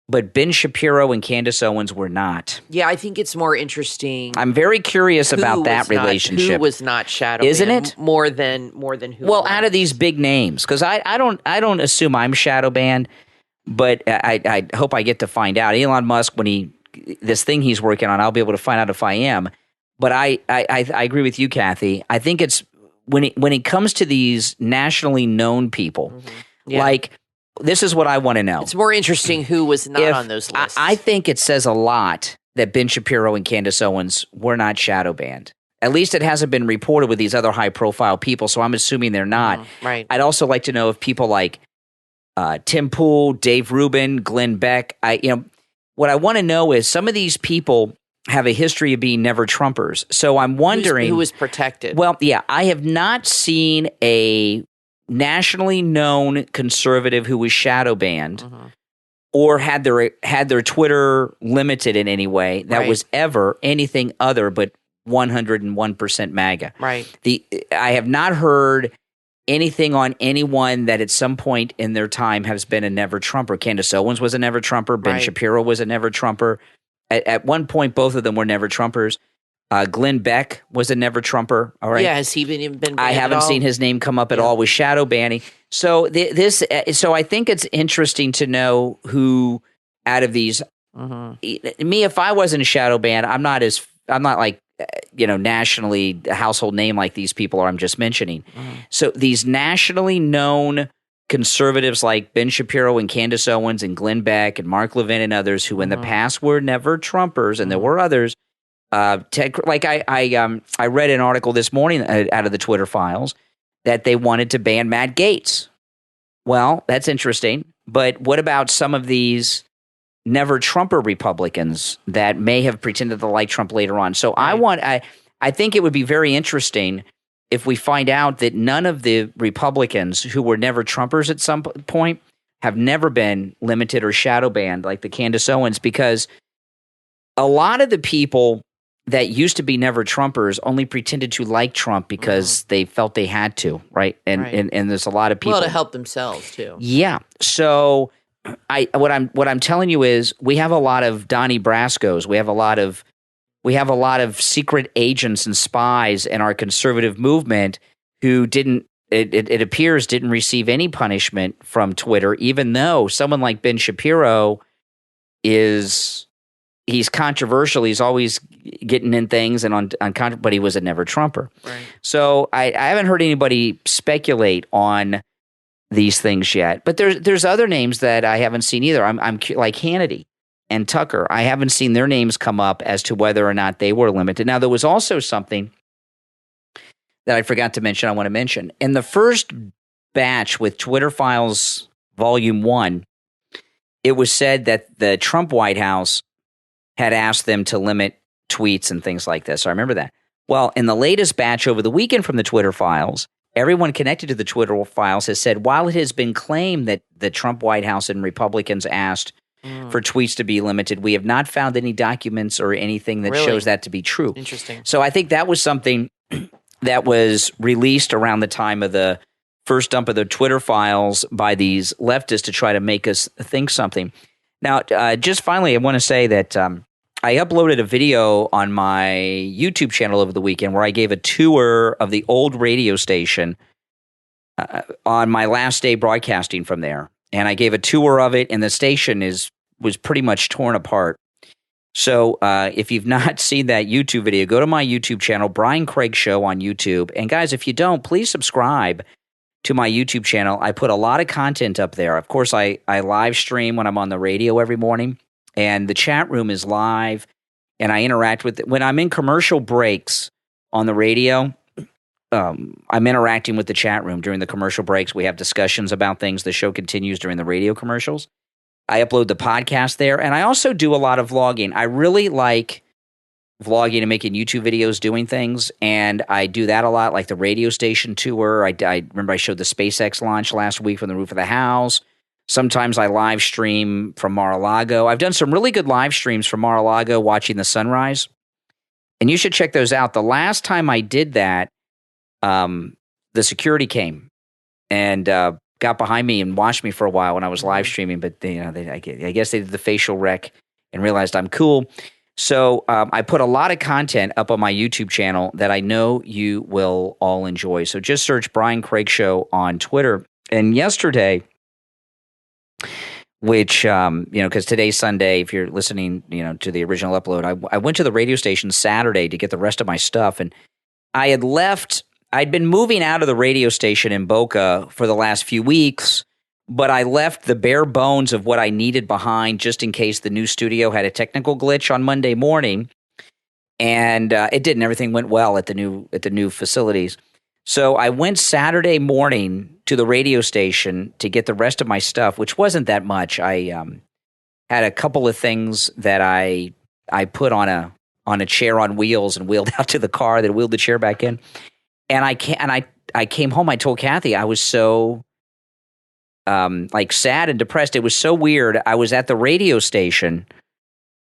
but Ben Shapiro and Candace Owens were not? Yeah, I think it's more interesting. I'm very curious about that relationship. Who was not shadow Isn't banned it? More than who? Well, out of these big names, because I don't assume I'm shadow banned, But I hope I get to find out. Elon Musk, this thing he's working on, I'll be able to find out if I am. But I agree with you, Kathy. I think it's when it comes to these nationally known people, like this is what I want to know. It's more interesting who was not on those lists. I think it says a lot that Ben Shapiro and Candace Owens were not shadow banned. At least it hasn't been reported with these other high-profile people, so I'm assuming they're not. Right. I'd also like to know if people like Tim Pool, Dave Rubin, Glenn Beck. What I want to know is some of these people have a history of being never Trumpers. So I'm wondering who was protected. Well, yeah, I have not seen a nationally known conservative who was shadow banned or had their Twitter limited in any way that was ever anything other but 101% MAGA. Right. I have not heard anything on anyone that at some point in their time has been a never Trumper. Candace Owens was a never Trumper. Ben Shapiro was a never Trumper. At one point, both of them were never Trumpers. Glenn Beck was a never Trumper. All right. Yeah, has he been banned? I haven't seen his name come up at all with shadow banning. So so I think it's interesting to know who out of these. Me, if I wasn't a shadow banned, I'm not like nationally a household name like these people are. I'm just mentioning. So these nationally known conservatives like Ben Shapiro and Candace Owens and Glenn Beck and Mark Levin and others who in the past were never Trumpers, and there were others. Like I read an article this morning out of the Twitter files that they wanted to ban Matt Gaetz. Well, that's interesting. But what about some of these never Trumper Republicans that may have pretended to like Trump later on? So I think it would be very interesting if we find out that none of the Republicans who were never Trumpers at some point have never been limited or shadow banned like the Candace Owens, because a lot of the people that used to be never Trumpers only pretended to like Trump because they felt they had to, right? And there's a lot of people to help themselves too. Yeah. So what I'm telling you is we have a lot of Donnie Brascos. We have a lot of secret agents and spies in our conservative movement who it appears didn't receive any punishment from Twitter, even though someone like Ben Shapiro he's controversial. He's always getting in things and but he was a never Trumper. Right. So I haven't heard anybody speculate on these things yet. But there's other names that I haven't seen either. I'm like Hannity and Tucker. I haven't seen their names come up as to whether or not they were limited. Now, there was also something that I forgot to mention I want to mention. In the first batch with Twitter Files Volume 1, it was said that the Trump White House had asked them to limit tweets and things like this. I remember that. Well, in the latest batch over the weekend from the Twitter Files, everyone connected to the Twitter Files has said, while it has been claimed that the Trump White House and Republicans asked for tweets to be limited, we have not found any documents or anything that shows that to be true. Interesting. So I think that was something that was released around the time of the first dump of the Twitter Files by these leftists to try to make us think something. Now, just finally, I want to say that I uploaded a video on my YouTube channel over the weekend where I gave a tour of the old radio station on my last day broadcasting from there. And I gave a tour of it, and the station was pretty much torn apart. So if you've not seen that YouTube video, go to my YouTube channel, Brian Craig Show on YouTube. And guys, if you don't, please subscribe to my YouTube channel. I put a lot of content up there. Of course, I live stream when I'm on the radio every morning, and the chat room is live, and I interact with it. When I'm in commercial breaks on the radio, I'm interacting with the chat room during the commercial breaks. We have discussions about things. The show continues during the radio commercials. I upload the podcast there, and I also do a lot of vlogging. I really like vlogging and making YouTube videos doing things, and I do that a lot, like the radio station tour. I remember I showed the SpaceX launch last week from the roof of the house. Sometimes I live stream from Mar-a-Lago. I've done some really good live streams from Mar-a-Lago watching the sunrise, and you should check those out. The last time I did that, the security came and got behind me and watched me for a while when I was live streaming, but I guess they did the facial rec and realized I'm cool. So I put a lot of content up on my YouTube channel that I know you will all enjoy. So just search Brian Craig Show on Twitter. And yesterday, which, because today's Sunday, if you're listening, to the original upload, I went to the radio station Saturday to get the rest of my stuff. And I'd been moving out of the radio station in Boca for the last few weeks, but I left the bare bones of what I needed behind just in case the new studio had a technical glitch on Monday morning. And it didn't. Everything went well at the new facilities. So I went Saturday morning to the radio station to get the rest of my stuff, which wasn't that much. I had a couple of things that I put on a chair on wheels and wheeled out to the car, that wheeled the chair back in. And I came home. I told Kathy I was so sad and depressed. It was so weird. I was at the radio station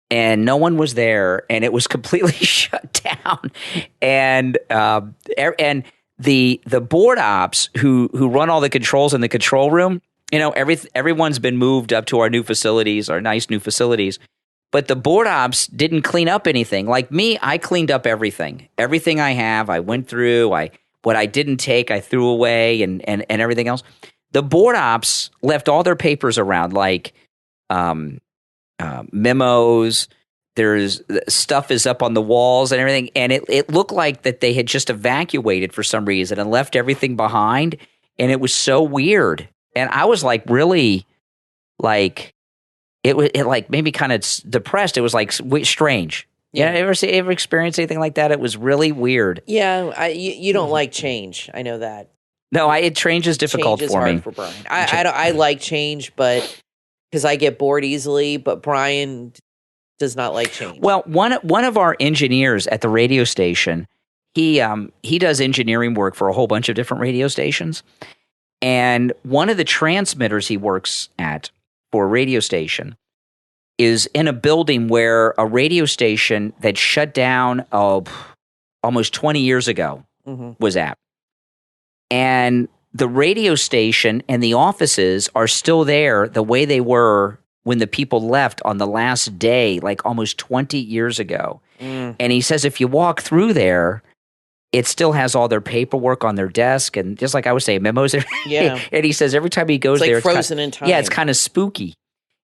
and no one was there, and it was completely shut down. And the board ops who run all the controls in the control room, everyone's been moved up to our new facilities, our nice new facilities. But the board ops didn't clean up anything. Like me, I cleaned up everything. Everything I have, I went through. What I didn't take, I threw away, and everything else. The board ops left all their papers around, like memos. There's stuff is up on the walls and everything, and it looked like that they had just evacuated for some reason and left everything behind, and it was so weird. And I was like really like it made me kind of depressed. It was like strange. Yeah, ever experienced anything like that? It was really weird. Yeah, you don't like change. I know that. No, change is difficult change is for hard me. For Brian. I like change, but because I get bored easily. But Brian does not like change. Well, one of our engineers at the radio station, he does engineering work for a whole bunch of different radio stations, and one of the transmitters he works at for a radio station is in a building where a radio station that shut down almost 20 years ago was at. And the radio station and the offices are still there the way they were when the people left on the last day, like almost 20 years ago. And he says if you walk through there, it still has all their paperwork on their desk, and just like I was saying, memos. Yeah. And he says every time he goes it's there, like frozen in time. Yeah, it's kind of spooky.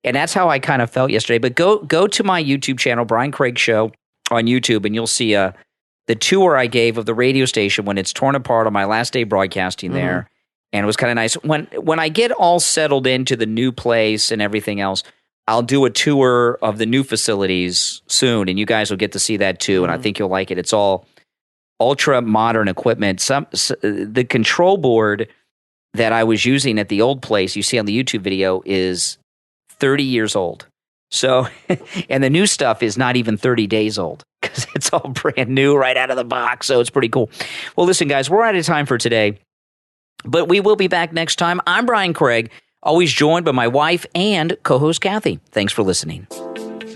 And that's how I kind of felt yesterday. But go to my YouTube channel, Brian Craig Show on YouTube, and you'll see the tour I gave of the radio station when it's torn apart on my last day broadcasting there. And it was kind of nice. When I get all settled into the new place and everything else, I'll do a tour of the new facilities soon, and you guys will get to see that too. And I think you'll like it. It's all ultra modern equipment. The control board that I was using at the old place, you see on the YouTube video, is 30 years old. So, and the new stuff is not even 30 days old because it's all brand new right out of the box. So it's pretty cool. Well, listen, guys, we're out of time for today, but we will be back next time. I'm Brian Craig, always joined by my wife and co-host Kathy. Thanks for listening.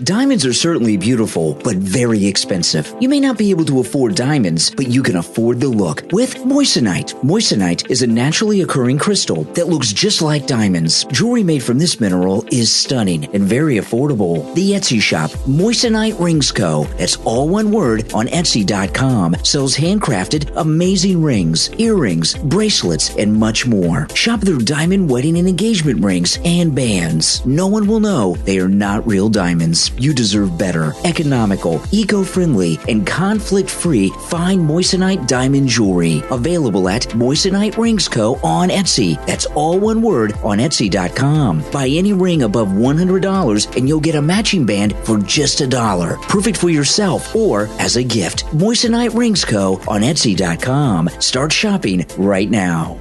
Diamonds are certainly beautiful, but very expensive. You may not be able to afford diamonds, but you can afford the look with moissanite. Moissanite is a naturally occurring crystal that looks just like diamonds. Jewelry made from this mineral is stunning and very affordable. The Etsy shop, Moissanite Rings Co., that's all one word, on Etsy.com, sells handcrafted, amazing rings, earrings, bracelets, and much more. Shop their diamond wedding and engagement rings and bands. No one will know they are not real diamonds. You deserve better, economical, eco-friendly, and conflict-free fine moissanite diamond jewelry. Available at Moissanite Rings Co. on Etsy. That's all one word on Etsy.com. Buy any ring above $100 and you'll get a matching band for just $1. Perfect for yourself or as a gift. Moissanite Rings Co. on Etsy.com. Start shopping right now.